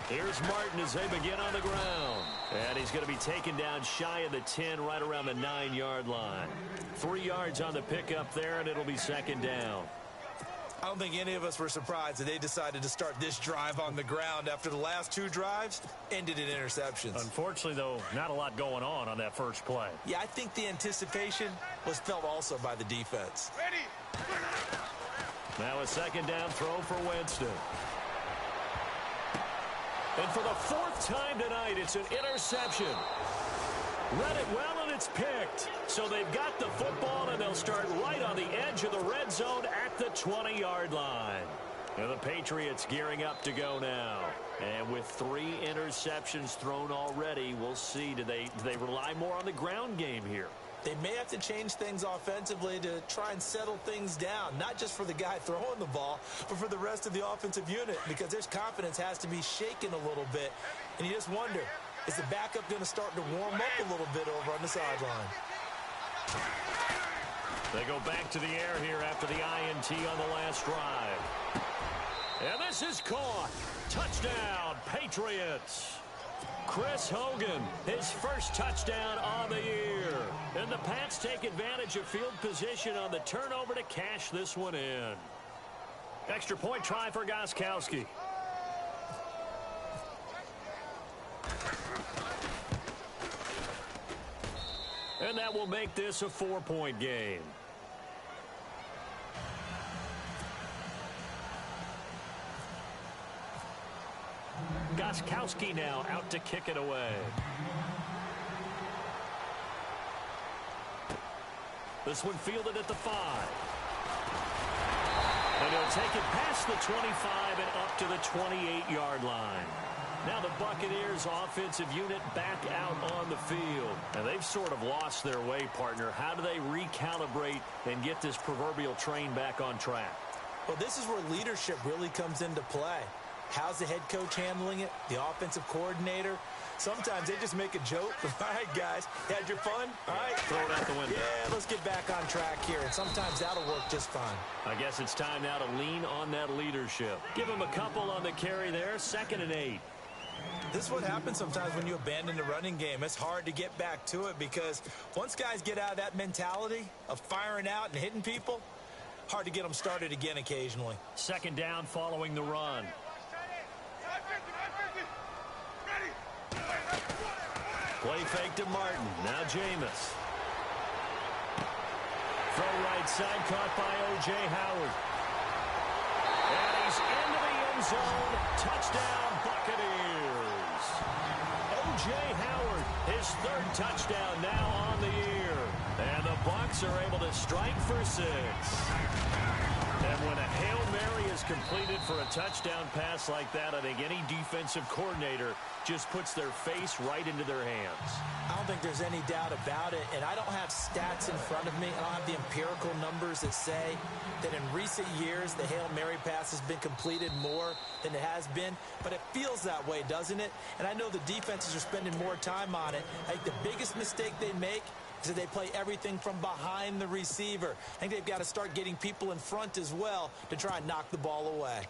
Here's Martin as they begin on the ground. And he's going to be taken down shy of the 10, right around the 9-yard line. 3 yards on the pickup there, and it'll be second down. I don't think any of us were surprised that they decided to start this drive on the ground after the last 2 drives ended in interceptions. Unfortunately, though, not a lot going on that first play. Yeah, I think the anticipation was felt also by the defense. Now a second down throw for Winston. And for the 4th time tonight, it's an interception. Read it well, and it's picked. So they've got the football, and they'll start right on the edge of the red zone at the 20-yard line. And the Patriots gearing up to go now. And with 3 interceptions thrown already, we'll see. Do they rely more on the ground game here? They may have to change things offensively to try and settle things down, not just for the guy throwing the ball, but for the rest of the offensive unit, because their confidence has to be shaken a little bit. And you just wonder, is the backup going to start to warm up a little bit over on the sideline? They go back to the air here after the INT on the last drive. And this is caught. Touchdown, Patriots. Chris Hogan, his first touchdown on the year. And the Pats take advantage of field position on the turnover to cash this one in. Extra point try for Gostkowski. And that will make this a 4-point game. Gostkowski now out to kick it away. This one fielded at the 5. And he'll take it past the 25 and up to the 28-yard line. Now the Buccaneers offensive unit back out on the field. And they've sort of lost their way, partner. How do they recalibrate and get this proverbial train back on track? Well, this is where leadership really comes into play. How's the head coach handling it? The offensive coordinator? Sometimes they just make a joke. All right, guys, had your fun? All right. Throw it out the window. Yeah, let's get back on track here. And sometimes that'll work just fine. I guess it's time now to lean on that leadership. Give him a couple on the carry there. 2nd and 8. This is what happens sometimes when you abandon the running game. It's hard to get back to it because once guys get out of that mentality of firing out and hitting people, hard to get them started again occasionally. 2nd down following the run. Play fake to Martin. Now Jameis. Throw right side caught by O.J. Howard. And he's into the end zone. Touchdown, Buccaneers. O.J. Howard, his 3rd touchdown now on the year. And the Bucs are able to strike for 6. And when a Hail Mary is completed for a touchdown pass like that, I think any defensive coordinator just puts their face right into their hands. I don't think there's any doubt about it, and I don't have stats in front of me. I don't have the empirical numbers that say that in recent years the Hail Mary pass has been completed more than it has been, but it feels that way, doesn't it? And I know the defenses are spending more time on it. I think the biggest mistake they make is that they play everything from behind the receiver. I think they've got to start getting people in front as well to try and knock the ball away.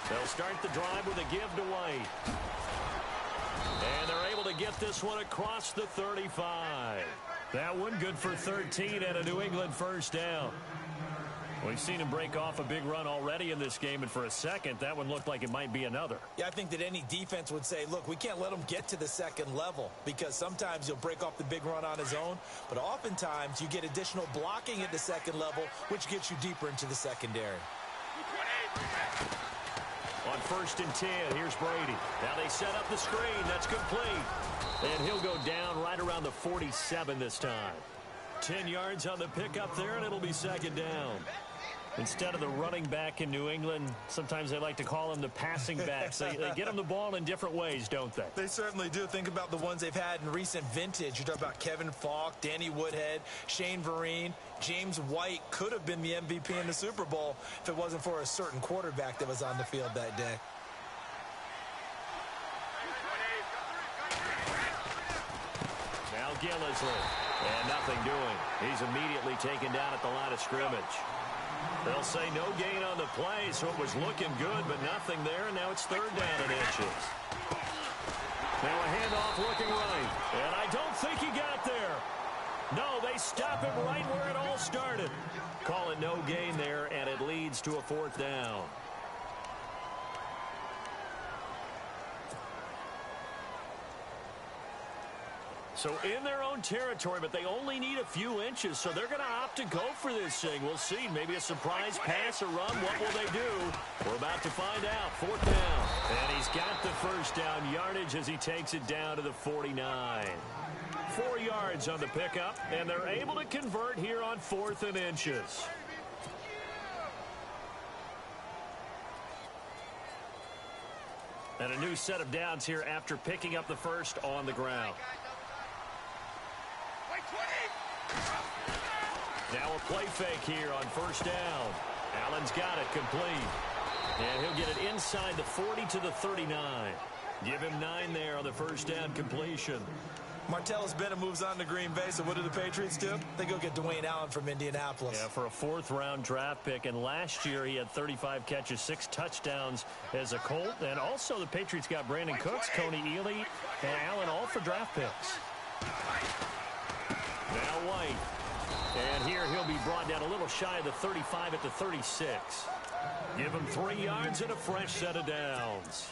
They'll start the drive with a give to White. And they're able to get this one across the 35. That one good for 13 and a New England 1st down. We've seen him break off a big run already in this game, and for a second, that one looked like it might be another. Yeah, I think that any defense would say, look, we can't let him get to the 2nd level because sometimes he'll break off the big run on his own, but oftentimes you get additional blocking at the 2nd level, which gets you deeper into the secondary. On 1st and 10, here's Brady. Now they set up the screen. That's complete. And he'll go down right around the 47 this time. 10 yards on the pickup there, and it'll be 2nd down. Instead of the running back in New England, sometimes they like to call them the passing backs. They get them the ball in different ways, don't they? They certainly do. Think about the ones they've had in recent vintage. You talk about Kevin Falk, Danny Woodhead, Shane Vereen. James White could have been the MVP in the Super Bowl if it wasn't for a certain quarterback that was on the field that day. Now Gillisley. And nothing doing. He's immediately taken down at the line of scrimmage. They'll say no gain on the play, so it was looking good, but nothing there. Now it's 3rd down and inches. Now a handoff looking right. And I don't think he got there. No, they stop him right where it all started. Call it no gain there, and it leads to a 4th down. So in their own territory, but they only need a few inches, so they're going to opt to go for this thing. We'll see. Maybe a surprise pass, a run. What will they do? We're about to find out. 4th down. And he's got the 1st down yardage as he takes it down to the 49. 4 yards on the pickup, and they're able to convert here on 4th and inches. And a new set of downs here after picking up the 1st on the ground. Now a play fake here on 1st down. Allen's got it complete. And he'll get it inside the 40 to the 39. Give him 9 there on the 1st down completion. Martellus Bennett moves on to Green Bay, so what do the Patriots do? They go get Dwayne Allen from Indianapolis. Yeah, for a 4th-round draft pick, and last year he had 35 catches, 6 touchdowns as a Colt, and also the Patriots got Brandon Cooks, Tony Ely, and Allen all for draft picks. Now White, and here he'll be brought down a little shy of the 35 at the 36. Give him 3 yards and a fresh set of downs.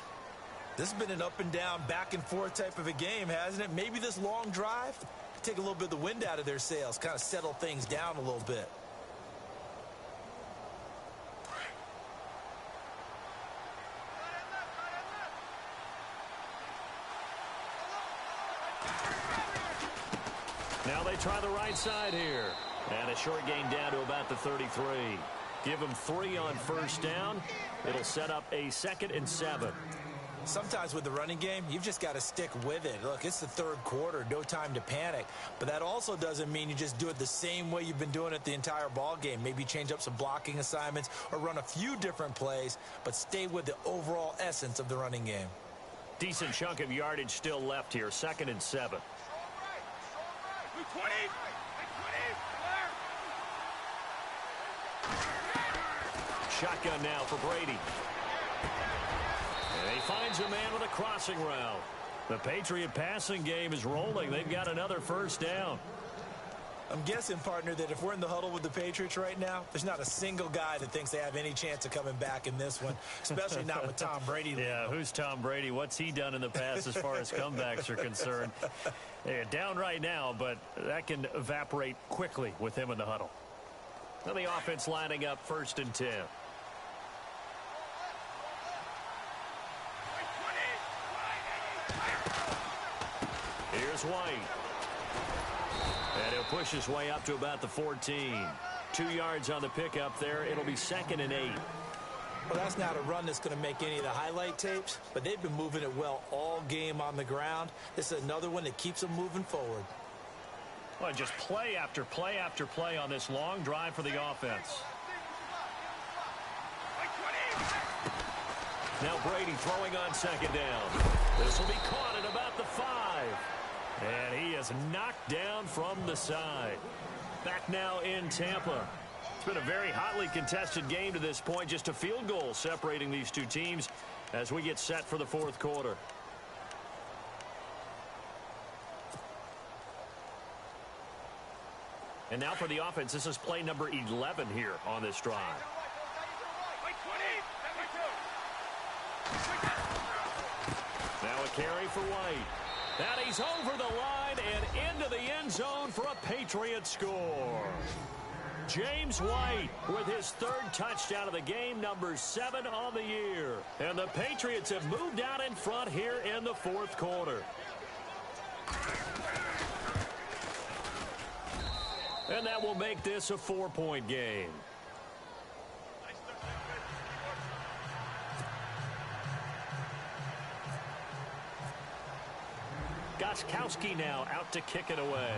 This has been an up and down, back and forth type of a game, hasn't it? Maybe this long drive, take a little bit of the wind out of their sails, kind of settle things down a little bit. Now they try the right side here. And a short gain down to about the 33. Give them 3 on first down. It'll set up a 2nd and 7. Sometimes with the running game, you've just got to stick with it. Look, it's the third quarter, no time to panic. But that also doesn't mean you just do it the same way you've been doing it the entire ball game. Maybe change up some blocking assignments or run a few different plays, but stay with the overall essence of the running game. Decent chunk of yardage still left here, 2nd and 7. Shotgun now for Brady. And he finds a man with a crossing route. The Patriot passing game is rolling. They've got another first down. I'm guessing, partner, that if we're in the huddle with the Patriots right now, there's not a single guy that thinks they have any chance of coming back in this one, especially not with Tom Brady. Yeah, who's Tom Brady? What's he done in the past as far as comebacks are concerned? They're down right now, but that can evaporate quickly with him in the huddle. Now the offense lining up 1st and 10. Here's White. And he'll push his way up to about the 14. 2 yards on the pickup there. It'll be 2nd and 8. Well, that's not a run that's going to make any of the highlight tapes, but they've been moving it well all game on the ground. This is another one that keeps them moving forward. Well, just play after play after play on this long drive for the offense. Now Brady throwing on 2nd down. This will be caught at about the 5. And he is knocked down from the side. Back now in Tampa. It's been a very hotly contested game to this point. Just a field goal separating these two teams as we get set for the 4th quarter. And now for the offense, this is play number 11 here on this drive. Now a carry for White. And he's over the line and into the end zone for a Patriot score. James White with his 3rd touchdown of the game, number 7 on the year. And the Patriots have moved out in front here in the 4th quarter. And that will make this a 4-point game. Gostkowski now out to kick it away.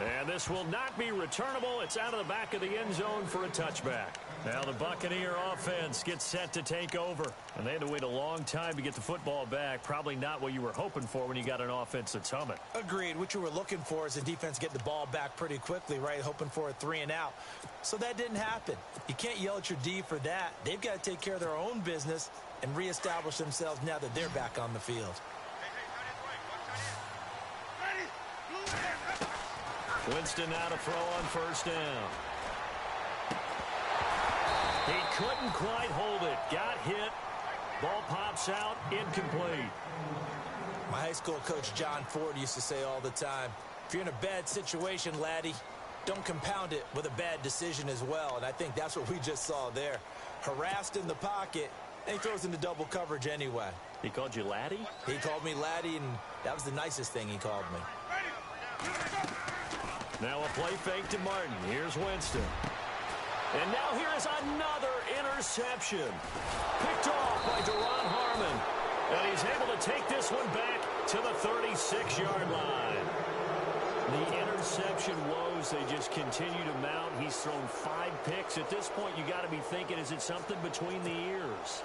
And this will not be returnable. It's out of the back of the end zone for a touchback. Now the Buccaneer offense gets set to take over. And they had to wait a long time to get the football back. Probably not what you were hoping for when you got an offense that's humming. Agreed. What you were looking for is the defense get the ball back pretty quickly, right? Hoping for a 3 and out. So that didn't happen. You can't yell at your D for that. They've got to take care of their own business and reestablish themselves now that they're back on the field. Winston now to throw on 1st down. He couldn't quite hold it. Got hit. Ball pops out. Incomplete. My high school coach John Ford used to say all the time, if you're in a bad situation, laddie, don't compound it with a bad decision as well. And I think that's what we just saw there. Harassed in the pocket, and he throws into double coverage anyway. He called you laddie? He called me laddie, and that was the nicest thing he called me. Now a play fake to Martin. Here's Winston. And now here is another interception. Picked off by Deron Harmon. And he's able to take this one back to the 36-yard line. The interception woes, they just continue to mount. He's thrown 5 picks. At this point, you got to be thinking, is it something between the ears?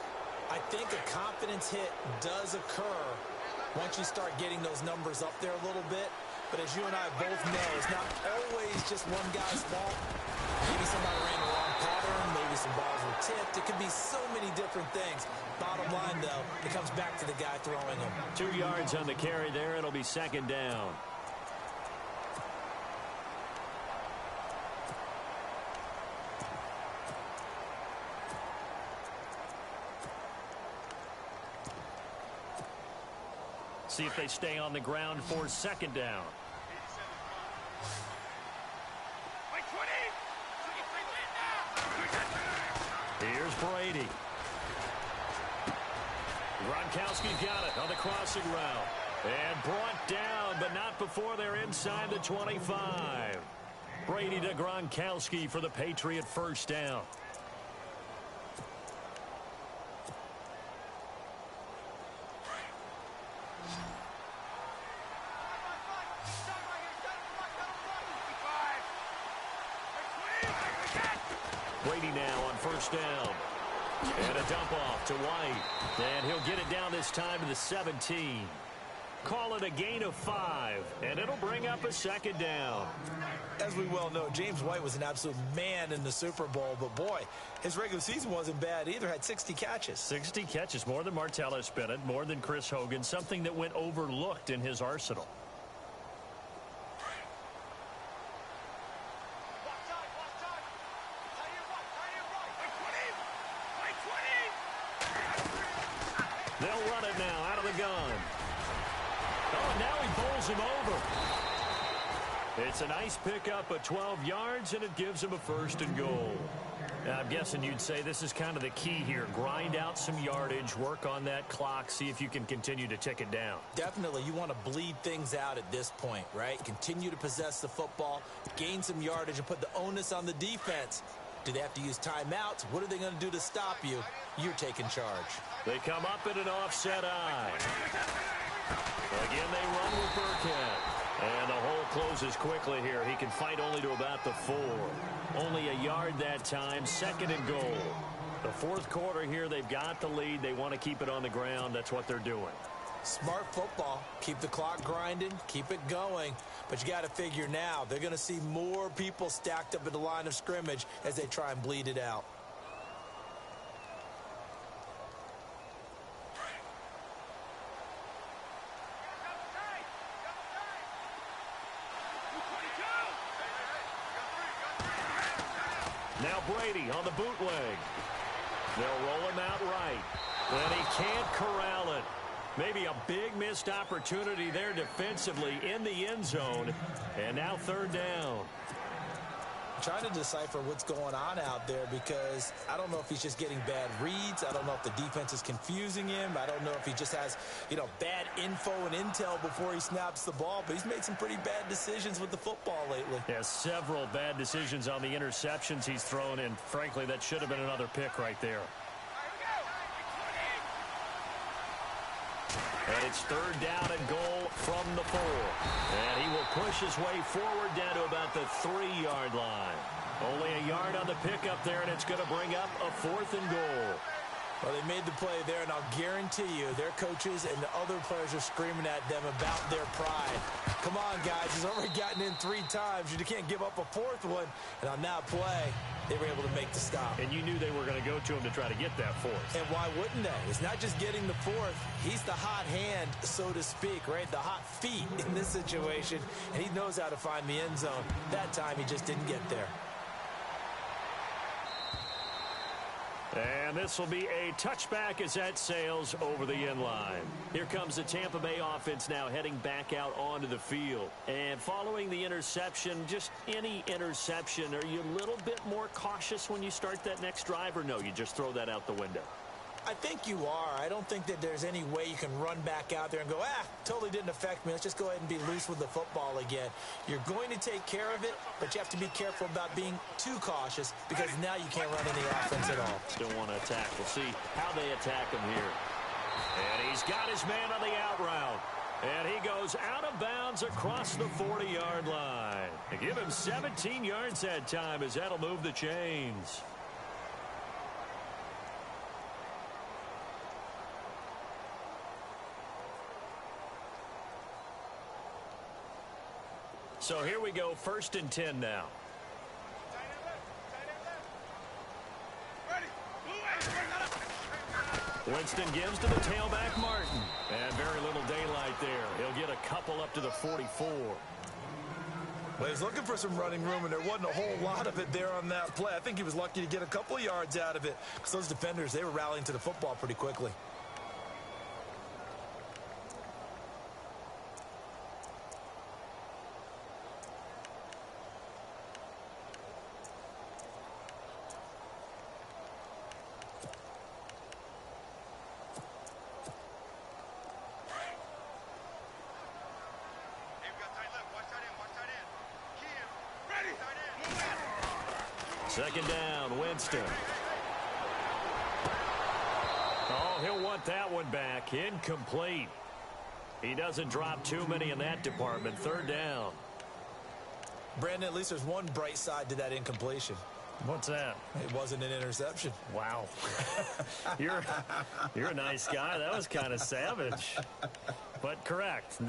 I think a confidence hit does occur once you start getting those numbers up there a little bit. But as you and I both know, it's not always just one guy's fault. Maybe somebody ran the wrong pattern. Maybe some balls were tipped. It could be so many different things. Bottom line, though, it comes back to the guy throwing them. 2 yards on the carry there. It'll be 2nd down. see if they stay on the ground for second down. Here's Brady. Gronkowski's got it on the crossing route. And brought down, but not before they're inside the 25. Brady to Gronkowski for the Patriot first down. Brady now on first down. And a dump off to White. And he'll get it down this time to the 17. Call it a gain of 5, and it'll bring up a second down. As we well know, James White was an absolute man in the Super Bowl, but boy, his regular season wasn't bad either. Had 60 catches. 60 catches, more than Martellus Bennett, more than Chris Hogan, something that went overlooked in his arsenal. They'll run it now out of the gun. Oh, and now he bowls him over. It's a nice pickup of 12 yards, and it gives him a first and goal. Now, I'm guessing you'd say this is kind of the key here. Grind out some yardage, work on that clock, see if you can continue to tick it down. Definitely. You want to bleed things out at this point, right? Continue to possess the football, gain some yardage, and put the onus on the defense. Do they have to use timeouts? What are they going to do to stop you? You're taking charge. They come up in an offset eye. Again, they run with Burkhead. And the hole closes quickly here. He can fight only to about the 4. Only a yard that time, second and goal. The fourth quarter here, they've got the lead. They want to keep it on the ground. That's what they're doing. Smart football. Keep the clock grinding. Keep it going. But you got to figure now, they're going to see more people stacked up at the line of scrimmage as they try and bleed it out. Now Brady on the bootleg. They'll roll him out right. And he can't corral it. Maybe a big missed opportunity there defensively in the end zone. And now third down. I'm trying to decipher what's going on out there because I don't know if he's just getting bad reads. I don't know if the defense is confusing him. I don't know if he just has, bad info and intel before he snaps the ball. But he's made some pretty bad decisions with the football lately. Yeah, several bad decisions on the interceptions he's thrown in. Frankly, that should have been another pick right there. And it's third down and goal from the 4. And he will push his way forward down to about the 3-yard line. Only a yard on the pickup there, and it's going to bring up a 4th and goal. Well, they made the play there, and I'll guarantee you their coaches and the other players are screaming at them about their pride. Come on, guys. He's already gotten in 3 times. You can't give up a 4th one. And on that play, they were able to make the stop. And you knew they were going to go to him to try to get that 4th. And why wouldn't they? It's not just getting the 4th. He's the hot hand, so to speak, right? The hot feet in this situation. And he knows how to find the end zone. That time, he just didn't get there. And this will be a touchback as that sails over the end line. Here comes the Tampa Bay offense now heading back out onto the field. And following the interception, just any interception, are you a little bit more cautious when you start that next drive, or no, you just throw that out the window? I think you are. I don't think that there's any way you can run back out there and go, totally didn't affect me. Let's just go ahead and be loose with the football again. You're going to take care of it, but you have to be careful about being too cautious because now you can't run any offense at all. Still want to attack. We'll see how they attack him here. And he's got his man on the out route. And he goes out of bounds across the 40-yard line. They give him 17 yards that time as that'll move the chains. So here we go, 1st and 10 now. Winston gives to the tailback, Martin. And very little daylight there. He'll get a couple up to the 44. Well, he's looking for some running room, and there wasn't a whole lot of it there on that play. I think he was lucky to get a couple of yards out of it because those defenders, they were rallying to the football pretty quickly. Second down, Winston. Oh, he'll want that one back. Incomplete. He doesn't drop too many in that department. Third down. Brandon, at least there's one bright side to that incompletion. What's that? It wasn't an interception. Wow. You're a nice guy. That was kind of savage. But correct.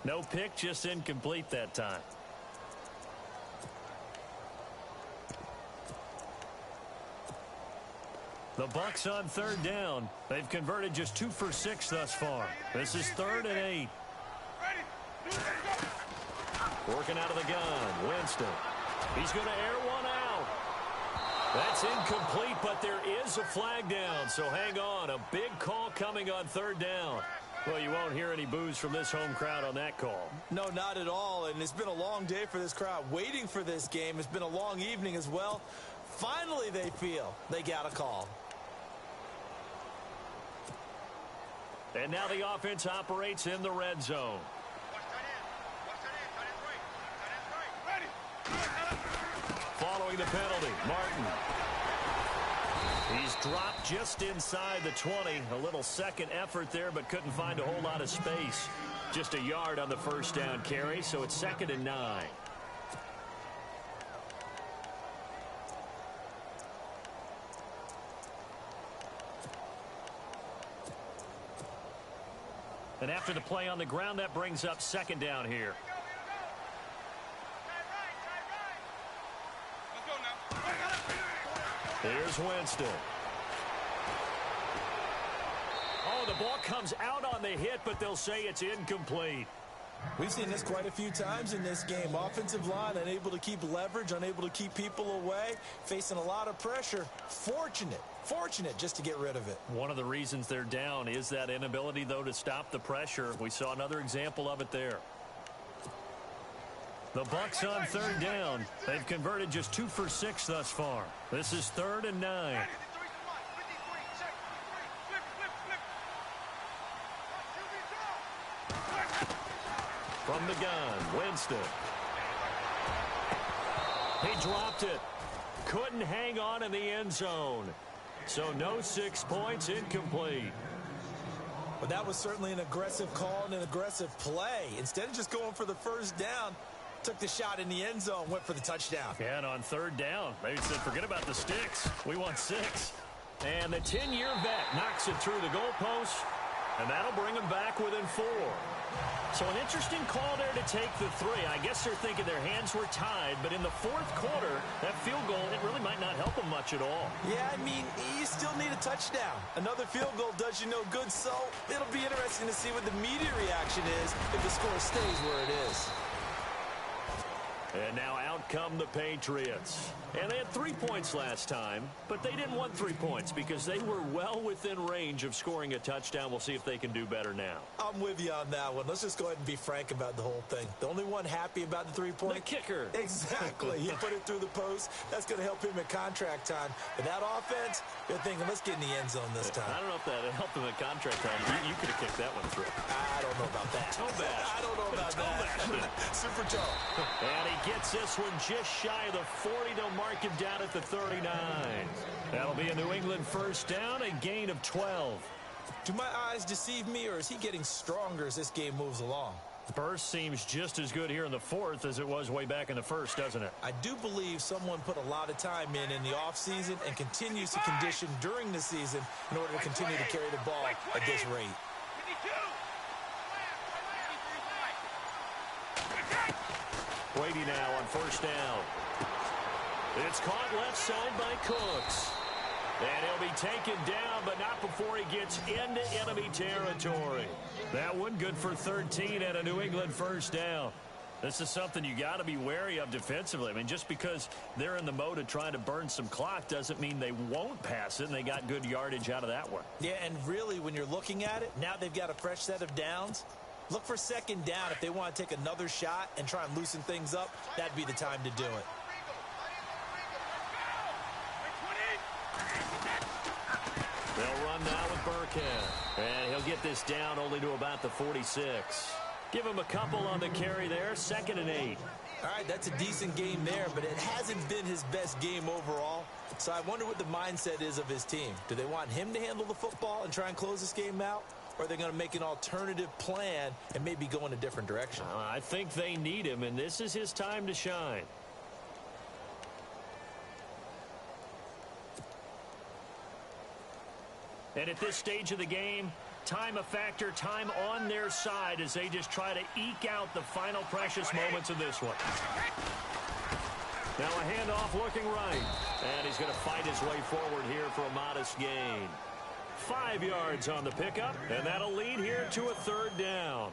No pick, just incomplete that time. The Bucs on third down. They've converted just 2 for 6 thus far. This is 3rd and 8. Working out of the gun, Winston. He's going to air one out. That's incomplete, but there is a flag down, so hang on. A big call coming on third down. Well, you won't hear any boos from this home crowd on that call. No, not at all, and it's been a long day for this crowd waiting for this game. It's been a long evening as well. Finally, they feel they got a call. And now the offense operates in the red zone. Following the penalty, Martin. He's dropped just inside the 20. A little second effort there, but couldn't find a whole lot of space. Just a yard on the first down carry, so it's 2nd and 9. And after the play on the ground, that brings up 2nd down here. Here's Winston. Oh, the ball comes out on the hit, but they'll say it's incomplete. We've seen this quite a few times in this game. Offensive line unable to keep leverage, unable to keep people away, facing a lot of pressure. Fortunate just to get rid of it. One of the reasons they're down is that inability, though, to stop the pressure. We saw another example of it there. The Bucs on third down. They've converted just 2 for 6 thus far. This is 3rd and 9. From the gun, Winston. He dropped it. Couldn't hang on in the end zone. So no 6 points, incomplete. But that was certainly an aggressive call and an aggressive play. Instead of just going for the first down, took the shot in the end zone, went for the touchdown. Yeah, and on third down, they said, forget about the sticks. We want 6. And the 10-year vet knocks it through the goalpost, and that'll bring him back within 4. So an interesting call there to take the 3. I guess they're thinking their hands were tied, but in the 4th quarter, that field goal, it really might not help them much at all. Yeah, I mean, you still need a touchdown. Another field goal does you no good, so it'll be interesting to see what the media reaction is if the score stays where it is. And now out come the Patriots. And they had 3 points last time, but they didn't want 3 points because they were well within range of scoring a touchdown. We'll see if they can do better now. I'm with you on that one. Let's just go ahead and be frank about the whole thing. The only one happy about the 3-point? The kicker. Exactly. He put it through the post. That's going to help him at contract time. But that offense, they're thinking, let's get in the end zone this time. I don't know if that helped him at contract time. You could have kicked that one through. I don't know about that. I don't know about that. Super toe. And he gets this one just shy of the 40. They'll mark him down at the 39. That'll be a New England first down, a gain of 12. Do my eyes deceive me, or is he getting stronger as this game moves along? Burst seems just as good here in the 4th as it was way back in the 1st, doesn't it? I do believe someone put a lot of time in the offseason and continues to condition during the season in order to continue to carry the ball at this rate. Brady now on first down. It's caught left side by Cooks. And he'll be taken down, but not before he gets into enemy territory. That one good for 13 and a New England first down. This is something you got to be wary of defensively. I mean, just because they're in the mode of trying to burn some clock doesn't mean they won't pass it, and they got good yardage out of that one. Yeah, and really, when you're looking at it, now they've got a fresh set of downs. Look for second down if they want to take another shot and try and loosen things up. That'd be the time to do it. They'll run now with Burkhead. And he'll get this down only to about the 46. Give him a couple on the carry there. 2nd and 8. All right, that's a decent game there, but it hasn't been his best game overall. So I wonder what the mindset is of his team. Do they want him to handle the football and try and close this game out? Or are they going to make an alternative plan and maybe go in a different direction? I think they need him, and this is his time to shine. And at this stage of the game, time a factor, time on their side as they just try to eke out the final precious moments of this one. Now a handoff looking right. And he's going to fight his way forward here for a modest gain. 5 yards on the pickup, and that'll lead here to a third down.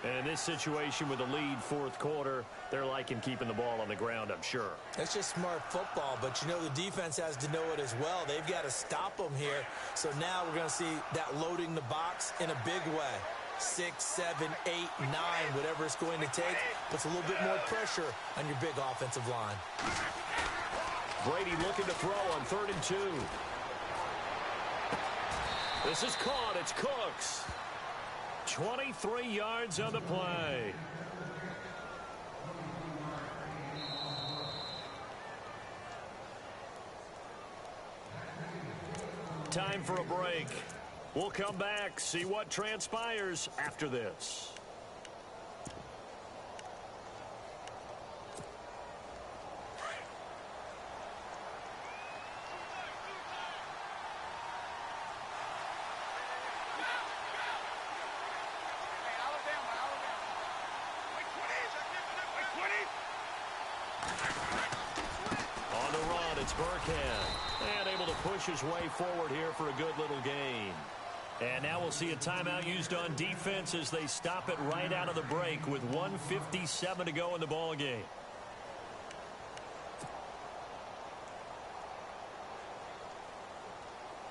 And in this situation with the lead fourth quarter, they're liking keeping the ball on the ground, I'm sure. That's just smart football, but you know the defense has to know it as well. They've got to stop them here. So now we're going to see that loading the box in a big way. 6, 7, 8, 9, whatever it's going to take, puts a little bit more pressure on your big offensive line. Brady looking to throw on 3rd and 2. This is caught. It's Cooks. 23 yards on the play. Time for a break. We'll come back, see what transpires after this. And able to push his way forward here for a good little gain. And now we'll see a timeout used on defense as they stop it right out of the break with 1:57 to go in the ball game.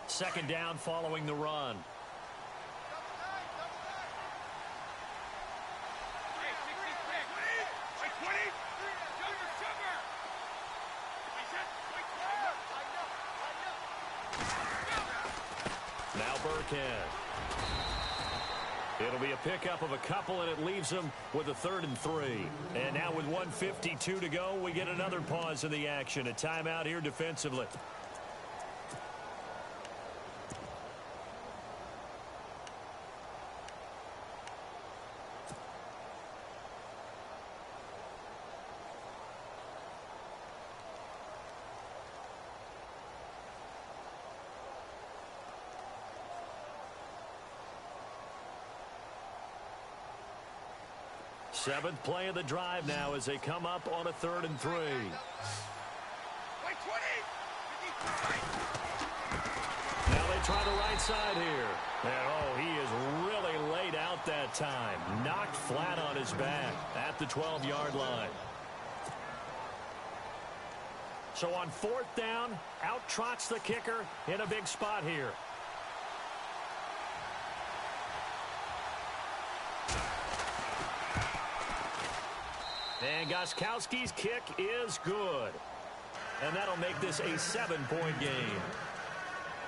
Second down following the run. It'll be a pickup of a couple, and it leaves them with a 3rd and 3. And now with 1:52 to go, we get another pause in the action. A timeout here defensively. Seventh play of the drive now as they come up on a 3rd and 3. Now they try the right side here. And oh, he is really laid out that time. Knocked flat on his back at the 12-yard line. So on 4th down, out trots the kicker in a big spot here. And Gostkowski's kick is good. And that'll make this a 7-point game.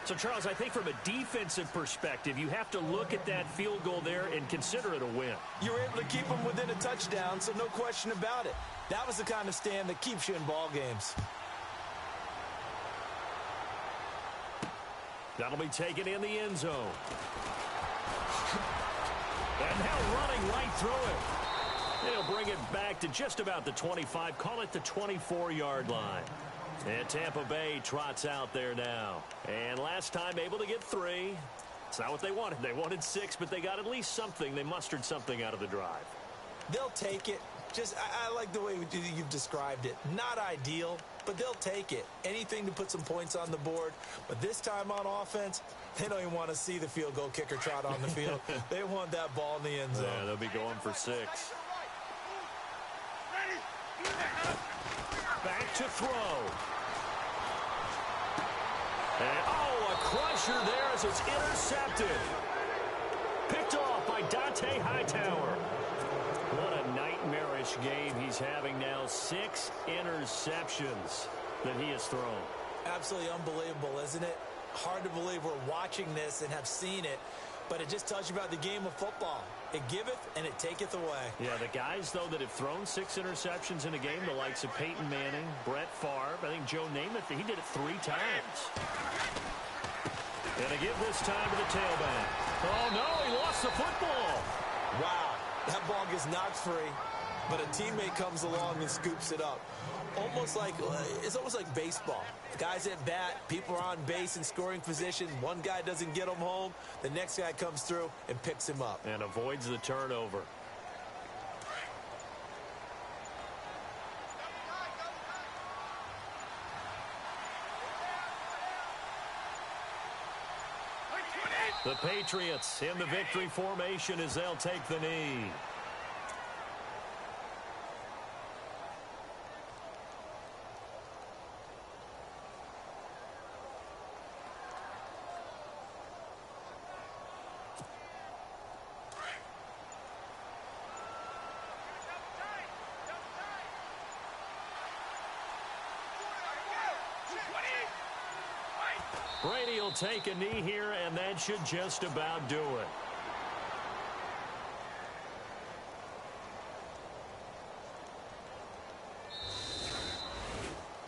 So, Charles, I think from a defensive perspective, you have to look at that field goal there and consider it a win. You were able to keep them within a touchdown, so no question about it. That was the kind of stand that keeps you in ball games. That'll be taken in the end zone. And now running right through it. They'll bring it back to just about the 25, call it the 24-yard line. And Tampa Bay trots out there now. And last time able to get 3. It's not what they wanted. They wanted 6, but they got at least something. They mustered something out of the drive. They'll take it. I like the way you've described it. Not ideal, but they'll take it. Anything to put some points on the board. But this time on offense, they don't even want to see the field goal kicker trot on the field. They want that ball in the end zone. Yeah, they'll be going for 6. Back to throw. And, oh, a crusher there as it's intercepted. Picked off by Dante Hightower. What a nightmarish game he's having now. 6 interceptions that he has thrown. Absolutely unbelievable, isn't it? Hard to believe we're watching this and have seen it. but it just tells you about the game of football. It giveth and it taketh away. Yeah, the guys, though, that have thrown 6 interceptions in a game, the likes of Peyton Manning, Brett Favre, I think Joe Namath, he did it 3 times. And a give this time to the tailback. Oh, no, he lost the football. Wow, that ball gets knocked free, but a teammate comes along and scoops it up. It's almost like baseball. Guys at bat, people are on base in scoring position. One guy doesn't get him home. The next guy comes through and picks him up. And avoids the turnover. The Patriots in the victory formation as they'll take the knee. Brady will take a knee here, and that should just about do it.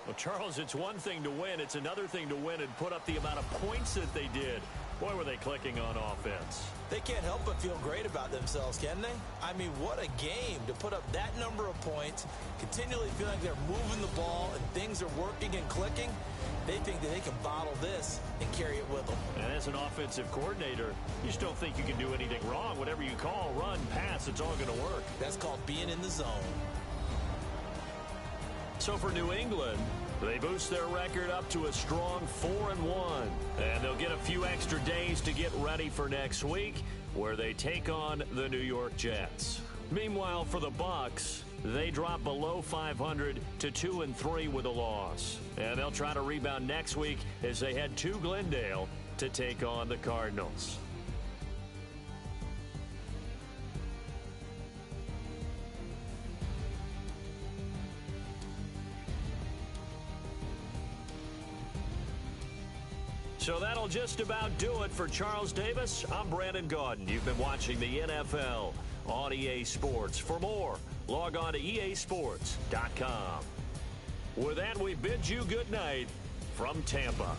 Well, Charles, it's one thing to win. It's another thing to win and put up the amount of points that they did. Boy, were they clicking on offense. They can't help but feel great about themselves, can they? I mean, what a game to put up that number of points, continually feel like they're moving the ball and things are working and clicking. They think that they can bottle this and carry it with them. And as an offensive coordinator, you just don't think you can do anything wrong. Whatever you call, run, pass, it's all going to work. That's called being in the zone. So for New England, they boost their record up to a strong 4-1. And they'll get a few extra days to get ready for next week, where they take on the New York Jets. Meanwhile, for the Bucs, they drop below 500 to 2-3 with a loss. And they'll try to rebound next week as they head to Glendale to take on the Cardinals. So that'll just about do it for Charles Davis. I'm Brandon Gaudin. You've been watching the NFL on EA Sports. For more, log on to easports.com. With that, we bid you good night from Tampa.